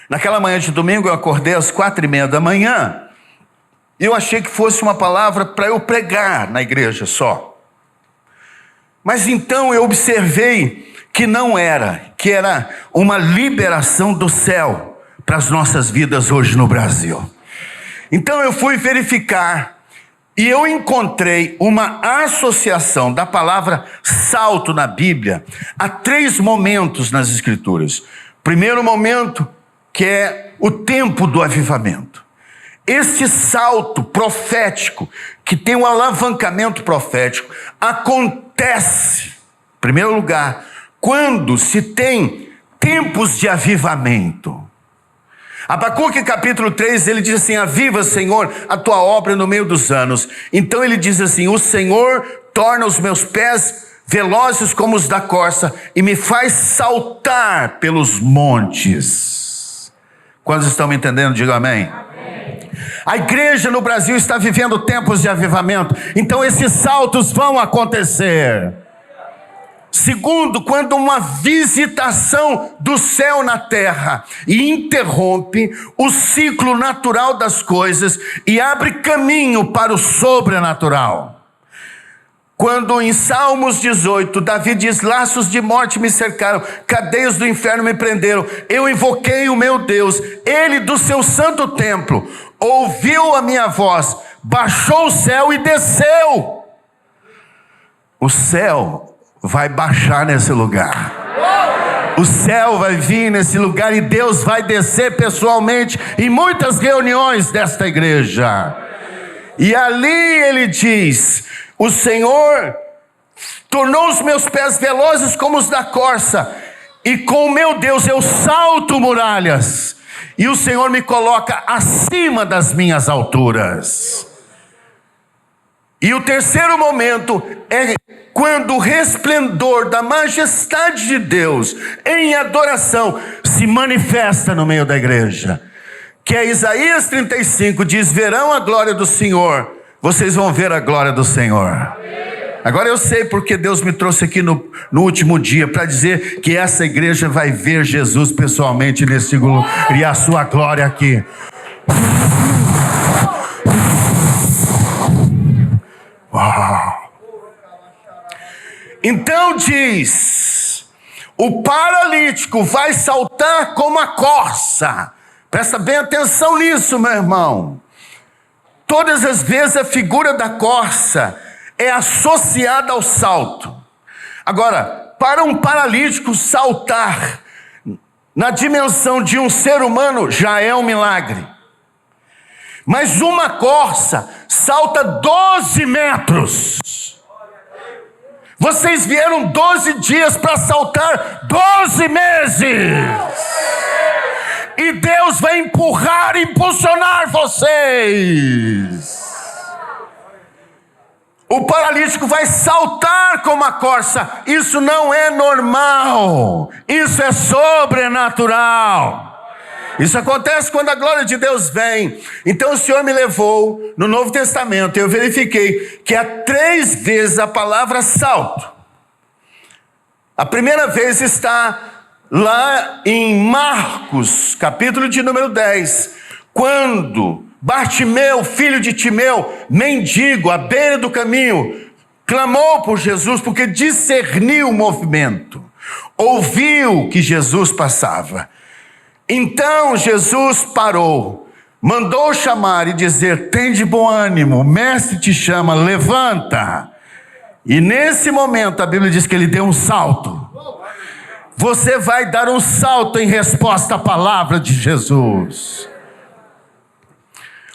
Speaker 2: Naquela manhã de domingo eu acordei às 4:30 da manhã. Eu achei que fosse uma palavra para eu pregar na igreja só. Mas então eu observei que não era, que era uma liberação do céu para as nossas vidas hoje no Brasil. Então eu fui verificar e eu encontrei uma associação da palavra salto na Bíblia a 3 momentos nas Escrituras. Primeiro momento, que é o tempo do avivamento. Esse salto profético, que tem um alavancamento profético, acontece, em primeiro lugar, quando se tem tempos de avivamento. Abacuque capítulo 3, ele diz assim: aviva, Senhor, a tua obra no meio dos anos. Então ele diz assim: o Senhor torna os meus pés velozes como os da corça e me faz saltar pelos montes. Quantos estão me entendendo? Digam amém. A igreja no Brasil está vivendo tempos de avivamento, então esses saltos vão acontecer. Segundo, quando uma visitação do céu na terra interrompe o ciclo natural das coisas e abre caminho para o sobrenatural. Quando em Salmos 18, Davi diz: laços de morte me cercaram, cadeias do inferno me prenderam, eu invoquei o meu Deus, ele do seu santo templo ouviu a minha voz, baixou o céu e desceu. O céu vai baixar nesse lugar. O céu vai vir nesse lugar e Deus vai descer pessoalmente em muitas reuniões desta igreja. E ali ele diz: o Senhor tornou os meus pés velozes como os da corça, e com o meu Deus eu salto muralhas, e o Senhor me coloca acima das minhas alturas. E o terceiro momento é quando o resplendor da majestade de Deus em adoração se manifesta no meio da igreja. Que é Isaías 35, diz: verão a glória do Senhor. Vocês vão ver a glória do Senhor. Agora eu sei porque Deus me trouxe aqui no último dia para dizer que essa igreja vai ver Jesus pessoalmente nesse lugar e a sua glória aqui. Uau. Então diz: o paralítico vai saltar como a corça. Presta bem atenção nisso, meu irmão. Todas as vezes a figura da corça é associada ao salto. Agora, para um paralítico saltar na dimensão de um ser humano já é um milagre. Mas uma corça salta 12 metros. Vocês vieram 12 dias para saltar 12 meses. E Deus vai empurrar e impulsionar vocês. O paralítico vai saltar como a corça. Isso não é normal. Isso é sobrenatural. Isso acontece quando a glória de Deus vem. Então o Senhor me levou no Novo Testamento. Eu verifiquei que há 3 vezes a palavra salto. A primeira vez está lá em Marcos, capítulo de número 10. Quando Bartimeu, filho de Timeu, mendigo à beira do caminho, clamou por Jesus porque discerniu o movimento, ouviu que Jesus passava. Então Jesus parou, mandou chamar e dizer: tende bom ânimo, o mestre te chama, levanta. E nesse momento a Bíblia diz que ele deu um salto. Você vai dar um salto em resposta à palavra de Jesus.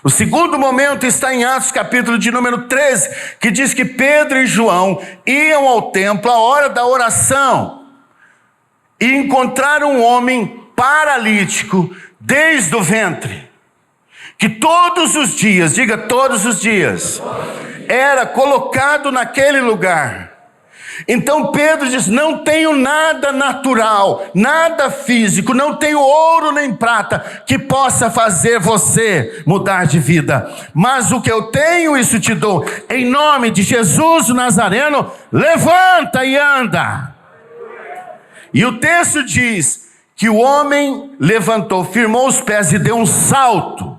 Speaker 2: O segundo momento está em Atos capítulo de número 13, que diz que Pedro e João iam ao templo à hora da oração e encontraram um homem paralítico desde o ventre, que todos os dias, diga todos os dias, era colocado naquele lugar. Então Pedro diz: não tenho nada natural, nada físico, não tenho ouro nem prata que possa fazer você mudar de vida, mas o que eu tenho, isso te dou. Em nome de Jesus o Nazareno, levanta e anda. E o texto diz que o homem levantou, firmou os pés e deu um salto.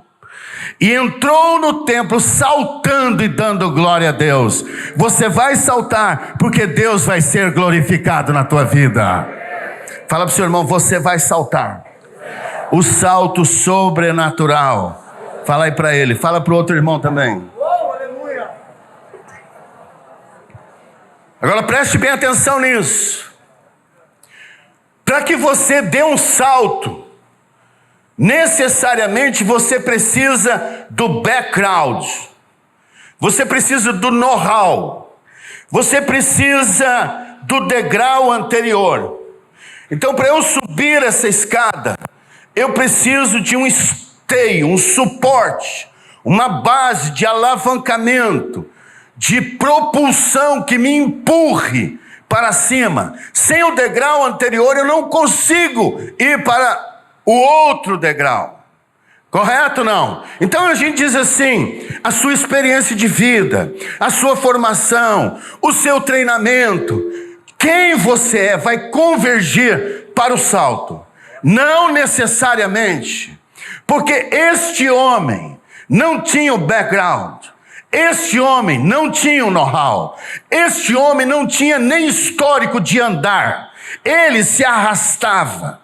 Speaker 2: E entrou no templo saltando e dando glória a Deus. Você vai saltar porque Deus vai ser glorificado na tua vida. Fala para o seu irmão: você vai saltar. O salto sobrenatural. Fala aí para ele, fala para o outro irmão também. Agora preste bem atenção nisso. Para que você dê um salto, necessariamente você precisa do background, você precisa do know-how, você precisa do degrau anterior. Então, para eu subir essa escada, eu preciso de um esteio, um suporte, uma base de alavancamento, de propulsão que me empurre para cima. Sem o degrau anterior eu não consigo ir para o outro degrau. Correto ou não? Então a gente diz assim: a sua experiência de vida, a sua formação, o seu treinamento, quem você é vai convergir para o salto. Não necessariamente, porque este homem não tinha o background, este homem não tinha o know-how, este homem não tinha nem histórico de andar, ele se arrastava.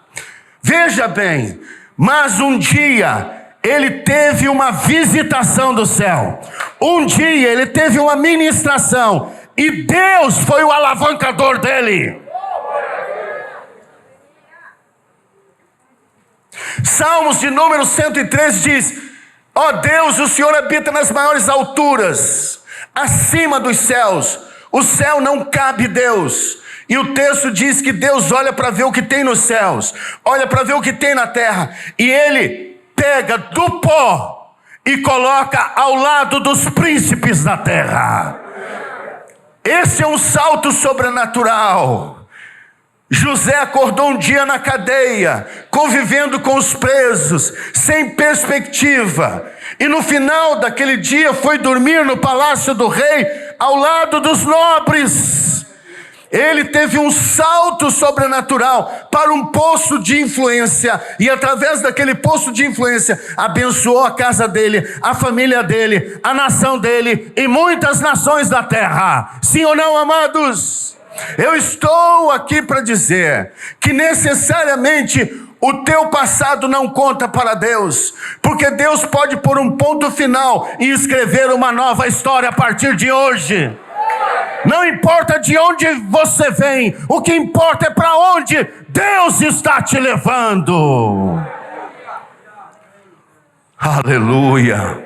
Speaker 2: Veja bem, mas um dia ele teve uma visitação do céu. Um dia ele teve uma ministração e Deus foi o alavancador dele. Salmos de número 113 diz: ó Deus, o Senhor habita nas maiores alturas, acima dos céus. O céu não cabe Deus. E o texto diz que Deus olha para ver o que tem nos céus, olha para ver o que tem na terra, e Ele pega do pó e coloca ao lado dos príncipes da terra. Esse é um salto sobrenatural. José acordou um dia na cadeia, convivendo com os presos, sem perspectiva. E no final daquele dia foi dormir no palácio do rei, ao lado dos nobres. Ele teve um salto sobrenatural para um poço de influência, e através daquele poço de influência, abençoou a casa dele, a família dele, a nação dele e muitas nações da terra. Sim ou não, amados? Eu estou aqui para dizer que necessariamente o teu passado não conta para Deus, porque Deus pode pôr um ponto final e escrever uma nova história a partir de hoje. Não importa de onde você vem, o que importa é para onde Deus está te levando. Aleluia.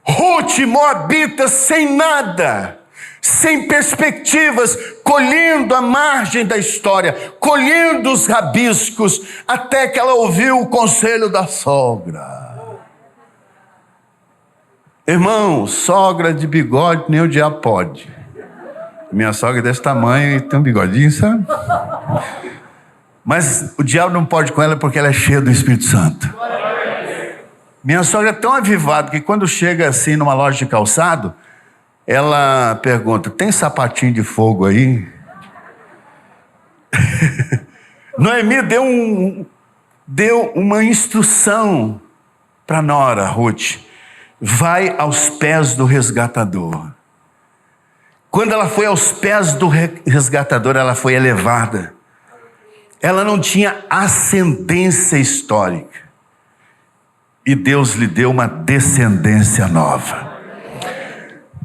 Speaker 2: Ruth, moabita, sem nada, sem perspectivas, colhendo a margem da história, colhendo os rabiscos, até que ela ouviu o conselho da sogra. Irmão, sogra de bigode nem o diabo pode. Minha sogra é desse tamanho e tem um bigodinho, sabe? Mas o diabo não pode com ela porque ela é cheia do Espírito Santo. Minha sogra é tão avivada que quando chega assim numa loja de calçado, ela pergunta: tem sapatinho de fogo aí? Noemi deu uma instrução para nora Ruth: vai aos pés do resgatador. Quando ela foi aos pés do resgatador, ela foi elevada. Ela não tinha ascendência histórica, e Deus lhe deu uma descendência nova.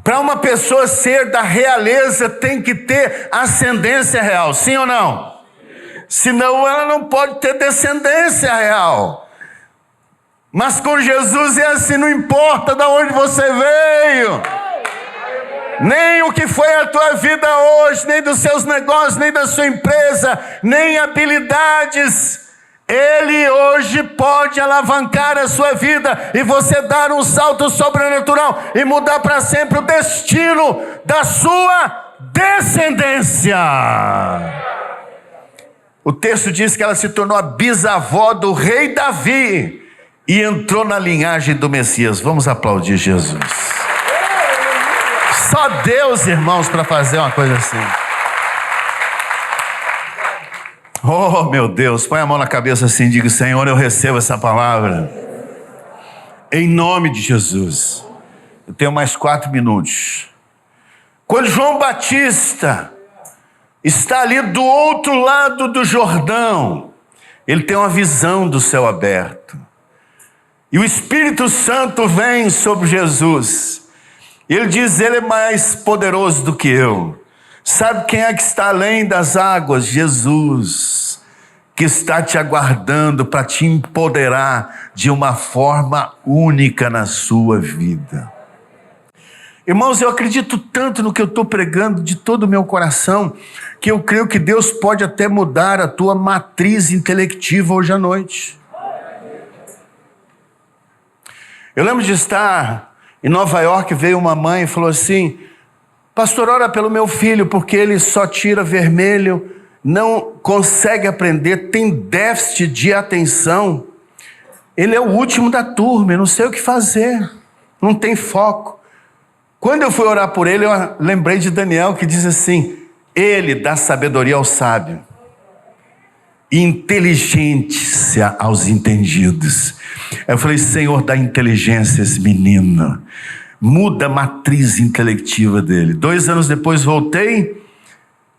Speaker 2: Para uma pessoa ser da realeza, tem que ter ascendência real, sim ou não? Senão ela não pode ter descendência real. Mas com Jesus é assim, não importa de onde você veio, nem o que foi a tua vida hoje, nem dos seus negócios, nem da sua empresa, nem habilidades. Ele hoje pode alavancar a sua vida e você dar um salto sobrenatural e mudar para sempre o destino da sua descendência. O texto diz que ela se tornou a bisavó do rei Davi e entrou na linhagem do Messias. Vamos aplaudir Jesus. Só Deus, irmãos, para fazer uma coisa assim. Oh, meu Deus, põe a mão na cabeça assim e diga: Senhor, eu recebo essa palavra. Em nome de Jesus. Eu tenho mais 4 minutos. Quando João Batista está ali do outro lado do Jordão, ele tem uma visão do céu aberto. E o Espírito Santo vem sobre Jesus. Ele diz: ele é mais poderoso do que eu. Sabe quem é que está além das águas? Jesus, que está te aguardando para te empoderar de uma forma única na sua vida. Irmãos, eu acredito tanto no que eu estou pregando de todo o meu coração, que eu creio que Deus pode até mudar a tua matriz intelectiva hoje à noite. Eu lembro de estar em Nova York, veio uma mãe e falou assim: pastor, ora pelo meu filho, porque ele só tira vermelho, não consegue aprender, tem déficit de atenção. Ele é o último da turma, eu não sei o que fazer, não tem foco. Quando eu fui orar por ele, eu lembrei de Daniel, que diz assim: ele dá sabedoria ao sábio, inteligência aos entendidos. Eu falei: Senhor, dá inteligência a esse menino, muda a matriz intelectiva dele. 2 anos depois voltei,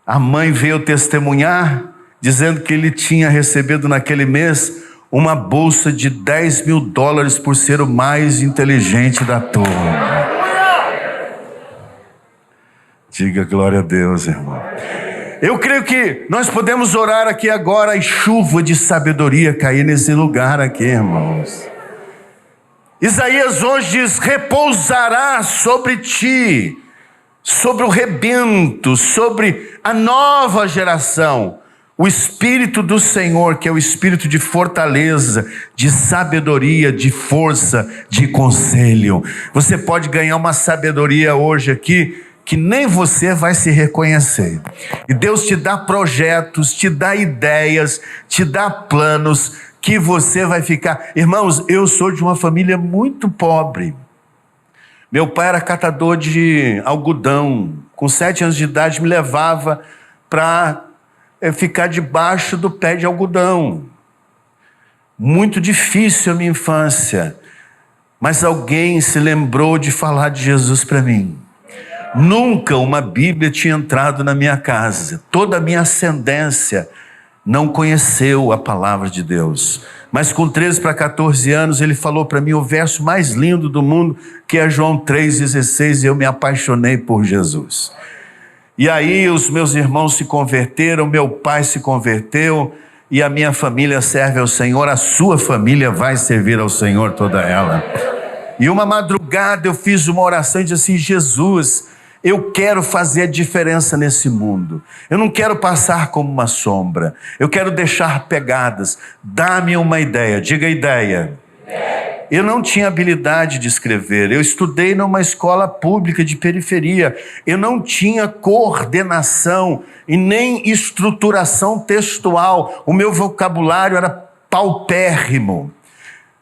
Speaker 2: a mãe veio testemunhar, dizendo que ele tinha recebido naquele mês uma bolsa de $10.000 por ser o mais inteligente da turma. Diga glória a Deus, irmão. Eu creio que nós podemos orar aqui agora e chuva de sabedoria cair nesse lugar aqui, irmãos. Isaías hoje diz: repousará sobre ti, sobre o rebento, sobre a nova geração, o Espírito do Senhor, que é o Espírito de fortaleza, de sabedoria, de força, de conselho. Você pode ganhar uma sabedoria hoje aqui que nem você vai se reconhecer. E Deus te dá projetos, te dá ideias, te dá planos, que você vai ficar... Irmãos, eu sou de uma família muito pobre. Meu pai era catador de algodão. Com 7 anos de idade me levava para ficar debaixo do pé de algodão. Muito difícil a minha infância. Mas alguém se lembrou de falar de Jesus para mim. Nunca uma Bíblia tinha entrado na minha casa. Toda a minha ascendência não conheceu a palavra de Deus. Mas com 13 para 14 anos, ele falou para mim o verso mais lindo do mundo, que é João 3,16, e eu me apaixonei por Jesus. E aí os meus irmãos se converteram, meu pai se converteu, e a minha família serve ao Senhor, a sua família vai servir ao Senhor, toda ela. E uma madrugada eu fiz uma oração e disse assim: Jesus, eu quero fazer a diferença nesse mundo. Eu não quero passar como uma sombra. Eu quero deixar pegadas. Dá-me uma ideia. Diga ideia. Eu não tinha habilidade de escrever. Eu estudei numa escola pública de periferia. Eu não tinha coordenação e nem estruturação textual. O meu vocabulário era paupérrimo.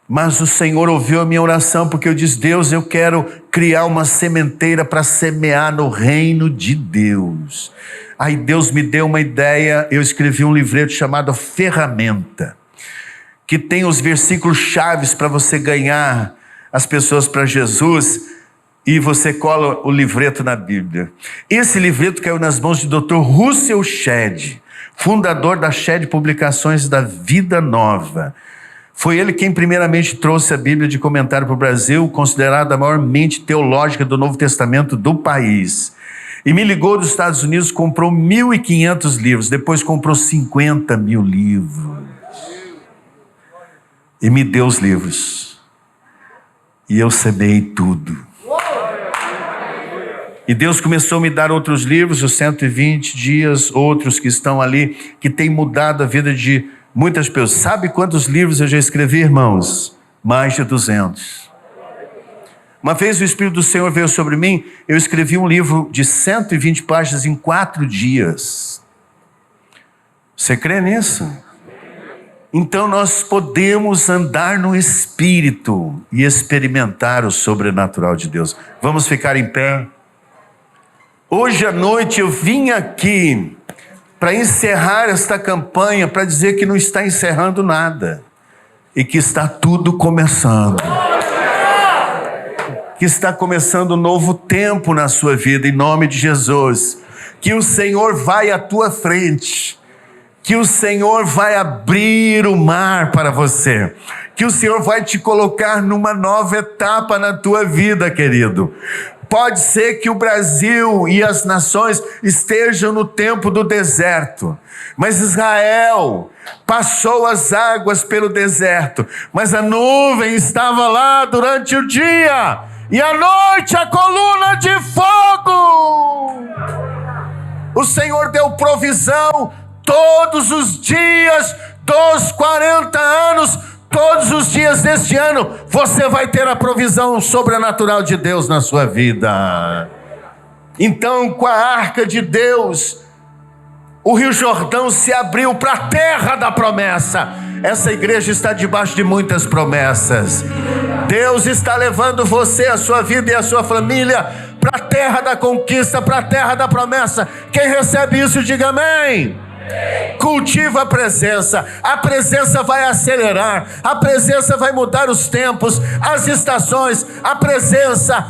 Speaker 2: Mas o Senhor ouviu a minha oração, porque eu disse: Deus, eu quero criar uma sementeira para semear no reino de Deus. Aí Deus me deu uma ideia, eu escrevi um livreto chamado Ferramenta, que tem os versículos chaves para você ganhar as pessoas para Jesus, e você cola o livreto na Bíblia. Esse livreto caiu nas mãos de Dr. Russell Shedd, fundador da Shedd Publicações da Vida Nova. Foi ele quem primeiramente trouxe a Bíblia de comentário para o Brasil, considerada a maior mente teológica do Novo Testamento do país. E me ligou dos Estados Unidos, comprou 1.500 livros, depois comprou 50 mil livros. E me deu os livros. E eu semeei tudo. E Deus começou a me dar outros livros, os 120 dias, outros que estão ali, que têm mudado a vida de muitas pessoas. Sabe quantos livros eu já escrevi, irmãos? Mais de 200. Uma vez o Espírito do Senhor veio sobre mim, eu escrevi um livro de 120 páginas em 4 dias. Você crê nisso? Então nós podemos andar no Espírito e experimentar o sobrenatural de Deus. Vamos ficar em pé? Hoje à noite eu vim aqui para encerrar esta campanha, para dizer que não está encerrando nada, e que está tudo começando. Que está começando um novo tempo na sua vida, em nome de Jesus. Que o Senhor vai à tua frente, que o Senhor vai abrir o mar para você, que o Senhor vai te colocar numa nova etapa na tua vida, querido. Pode ser que o Brasil e as nações estejam no tempo do deserto, mas Israel passou as águas pelo deserto, mas a nuvem estava lá durante o dia, e à noite a coluna de fogo. O Senhor deu provisão todos os dias dos 40 anos, todos os dias deste ano, você vai ter a provisão sobrenatural de Deus na sua vida. Então, com a arca de Deus, o Rio Jordão se abriu para a terra da promessa. Essa igreja está debaixo de muitas promessas. Deus está levando você, a sua vida e a sua família para a terra da conquista, para a terra da promessa. Quem recebe isso, diga amém. Cultiva a presença vai acelerar, a presença vai mudar os tempos, as estações, a presença,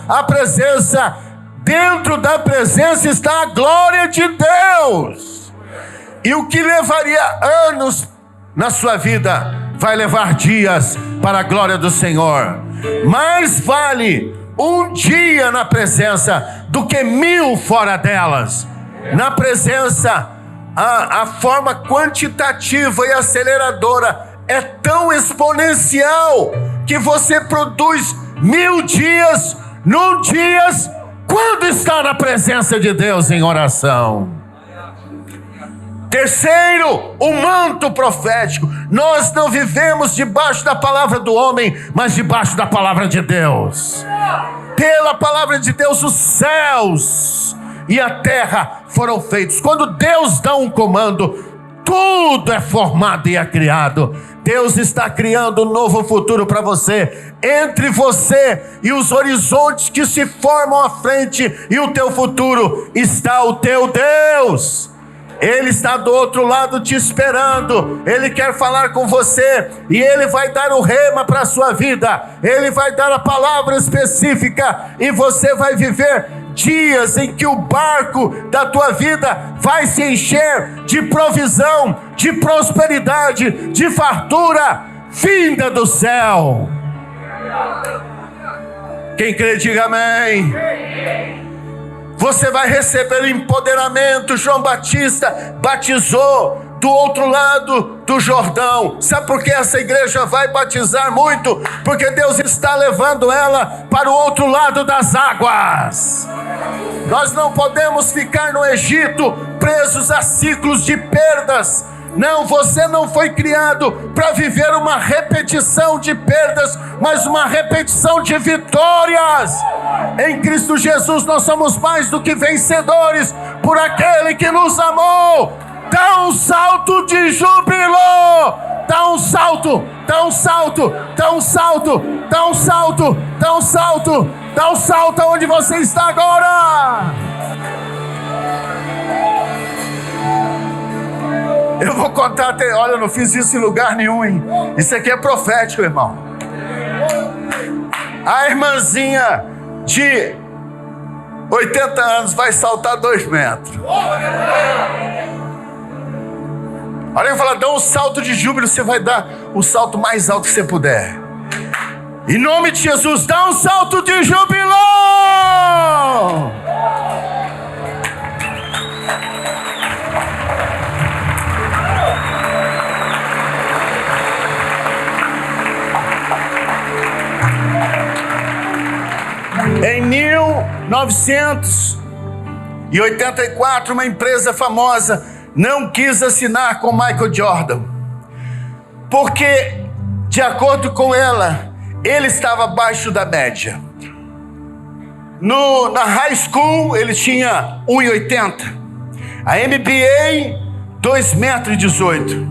Speaker 2: dentro da presença está a glória de Deus, e o que levaria anos na sua vida, vai levar dias para a glória do Senhor. Mais vale um dia na presença do que 1000 fora delas. Na presença, a forma quantitativa e aceleradora é tão exponencial que você produz 1000 dias num dia quando está na presença de Deus em oração. Terceiro, o manto profético. Nós não vivemos debaixo da palavra do homem, mas debaixo da palavra de Deus. Pela palavra de Deus os céus e a terra foram feitos. Quando Deus dá um comando, tudo é formado e é criado. Deus está criando um novo futuro para você. Entre você e os horizontes que se formam à frente e o teu futuro está o teu Deus. Ele está do outro lado te esperando. Ele quer falar com você e Ele vai dar o rema para a sua vida. Ele vai dar a palavra específica e você vai viver dias em que o barco da tua vida vai se encher de provisão, de prosperidade, de fartura vinda do céu. Quem crê, diga amém. Você vai receber empoderamento. João Batista batizou do outro lado do Jordão. Sabe por que essa igreja vai batizar muito? Porque Deus está levando ela para o outro lado das águas. Nós não podemos ficar no Egito presos a ciclos de perdas. Não, você não foi criado para viver uma repetição de perdas, mas uma repetição de vitórias. Em Cristo Jesus nós somos mais do que vencedores por aquele que nos amou. Dá um salto de júbilo. Dá um salto, dá um salto, dá um salto, dá um salto, dá um salto, dá um salto aonde você está agora. Eu vou contar até, olha, eu não fiz isso em lugar nenhum, hein? Isso aqui é profético, irmão. A irmãzinha de 80 anos vai saltar 2 metros. Olha, eu falo, dá um salto de júbilo, você vai dar o salto mais alto que você puder. Em nome de Jesus, dá um salto de júbilo! Em 1984, uma empresa famosa não quis assinar com Michael Jordan, porque, de acordo com ela, ele estava abaixo da média. Na high school, ele tinha 1,80. A NBA, 2,18 m.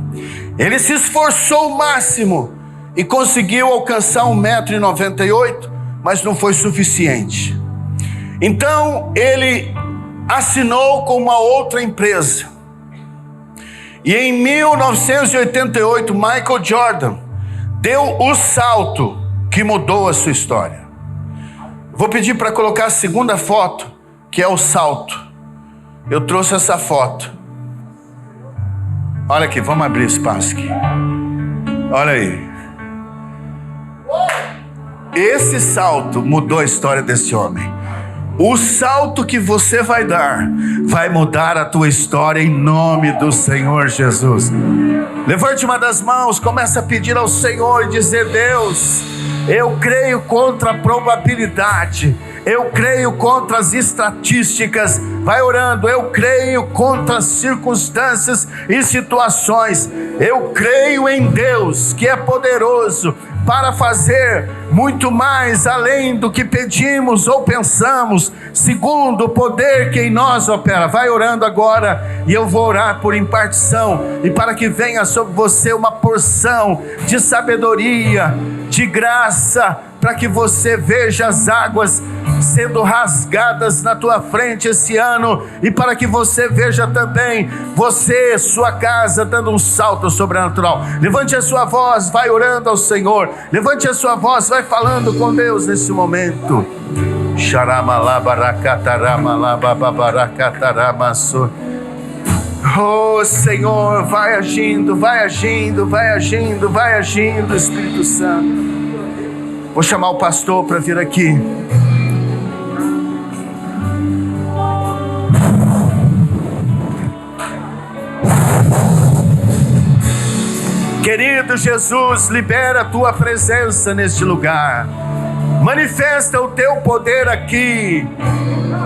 Speaker 2: Ele se esforçou o máximo e conseguiu alcançar 1,98 m, mas não foi suficiente. Então ele assinou com uma outra empresa. E em 1988, Michael Jordan deu o salto que mudou a sua história. Vou pedir para colocar a segunda foto, que é o salto. Eu trouxe essa foto. Olha aqui, vamos abrir espaço aqui. Olha aí. Esse salto mudou a história desse homem. O salto que você vai dar vai mudar a tua história em nome do Senhor Jesus. Levante uma das mãos, comece a pedir ao Senhor e dizer: Deus, eu creio contra a probabilidade, eu creio contra as estatísticas. Vai orando. Eu creio contra as circunstâncias e situações. Eu creio em Deus, que é poderoso para fazer muito mais além do que pedimos ou pensamos, segundo o poder que em nós opera. Vai orando agora, e eu vou orar por impartição, e para que venha sobre você uma porção de sabedoria, de graça, para que você veja as águas sendo rasgadas na tua frente esse ano, e para que você veja também você, sua casa, dando um salto sobrenatural. Levante a sua voz, vai orando ao Senhor. Levante a sua voz, vai falando com Deus nesse momento. Oh Senhor, vai agindo, vai agindo, vai agindo, vai agindo, Espírito Santo. Vou chamar o pastor para vir aqui. Querido Jesus, libera a tua presença neste lugar. Manifesta o teu poder aqui.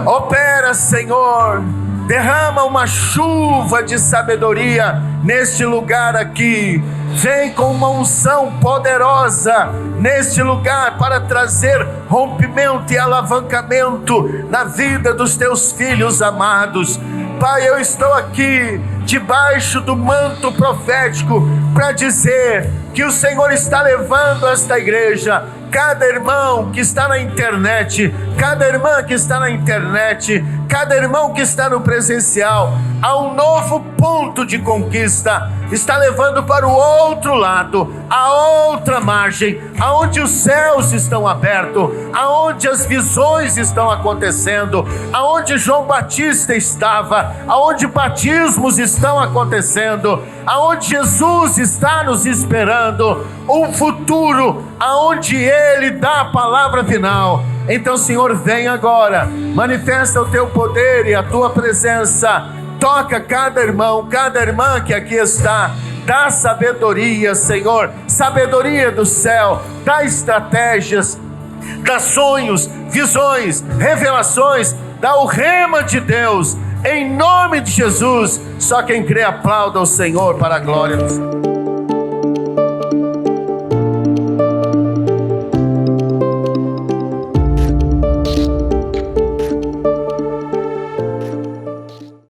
Speaker 2: Opera, Senhor. Derrama uma chuva de sabedoria neste lugar aqui. Vem com uma unção poderosa neste lugar para trazer rompimento e alavancamento na vida dos teus filhos amados. Pai, eu estou aqui debaixo do manto profético para dizer que o Senhor está levando esta igreja, cada irmão que está na internet, cada irmã que está na internet, cada irmão que está no presencial, a um novo ponto de conquista, está levando para o outro lado, a outra margem, aonde os céus estão abertos, aonde as visões estão acontecendo, aonde João Batista estava, aonde batismos estão acontecendo, aonde Jesus está nos esperando, um futuro aonde Ele dá a palavra final. Então, Senhor, vem agora, manifesta o Teu poder e a Tua presença, toca cada irmão, cada irmã que aqui está, dá sabedoria, Senhor, sabedoria do céu, dá estratégias, dá sonhos, visões, revelações, dá o rema de Deus, em nome de Jesus. Só quem crê aplauda o Senhor para a glória do Senhor.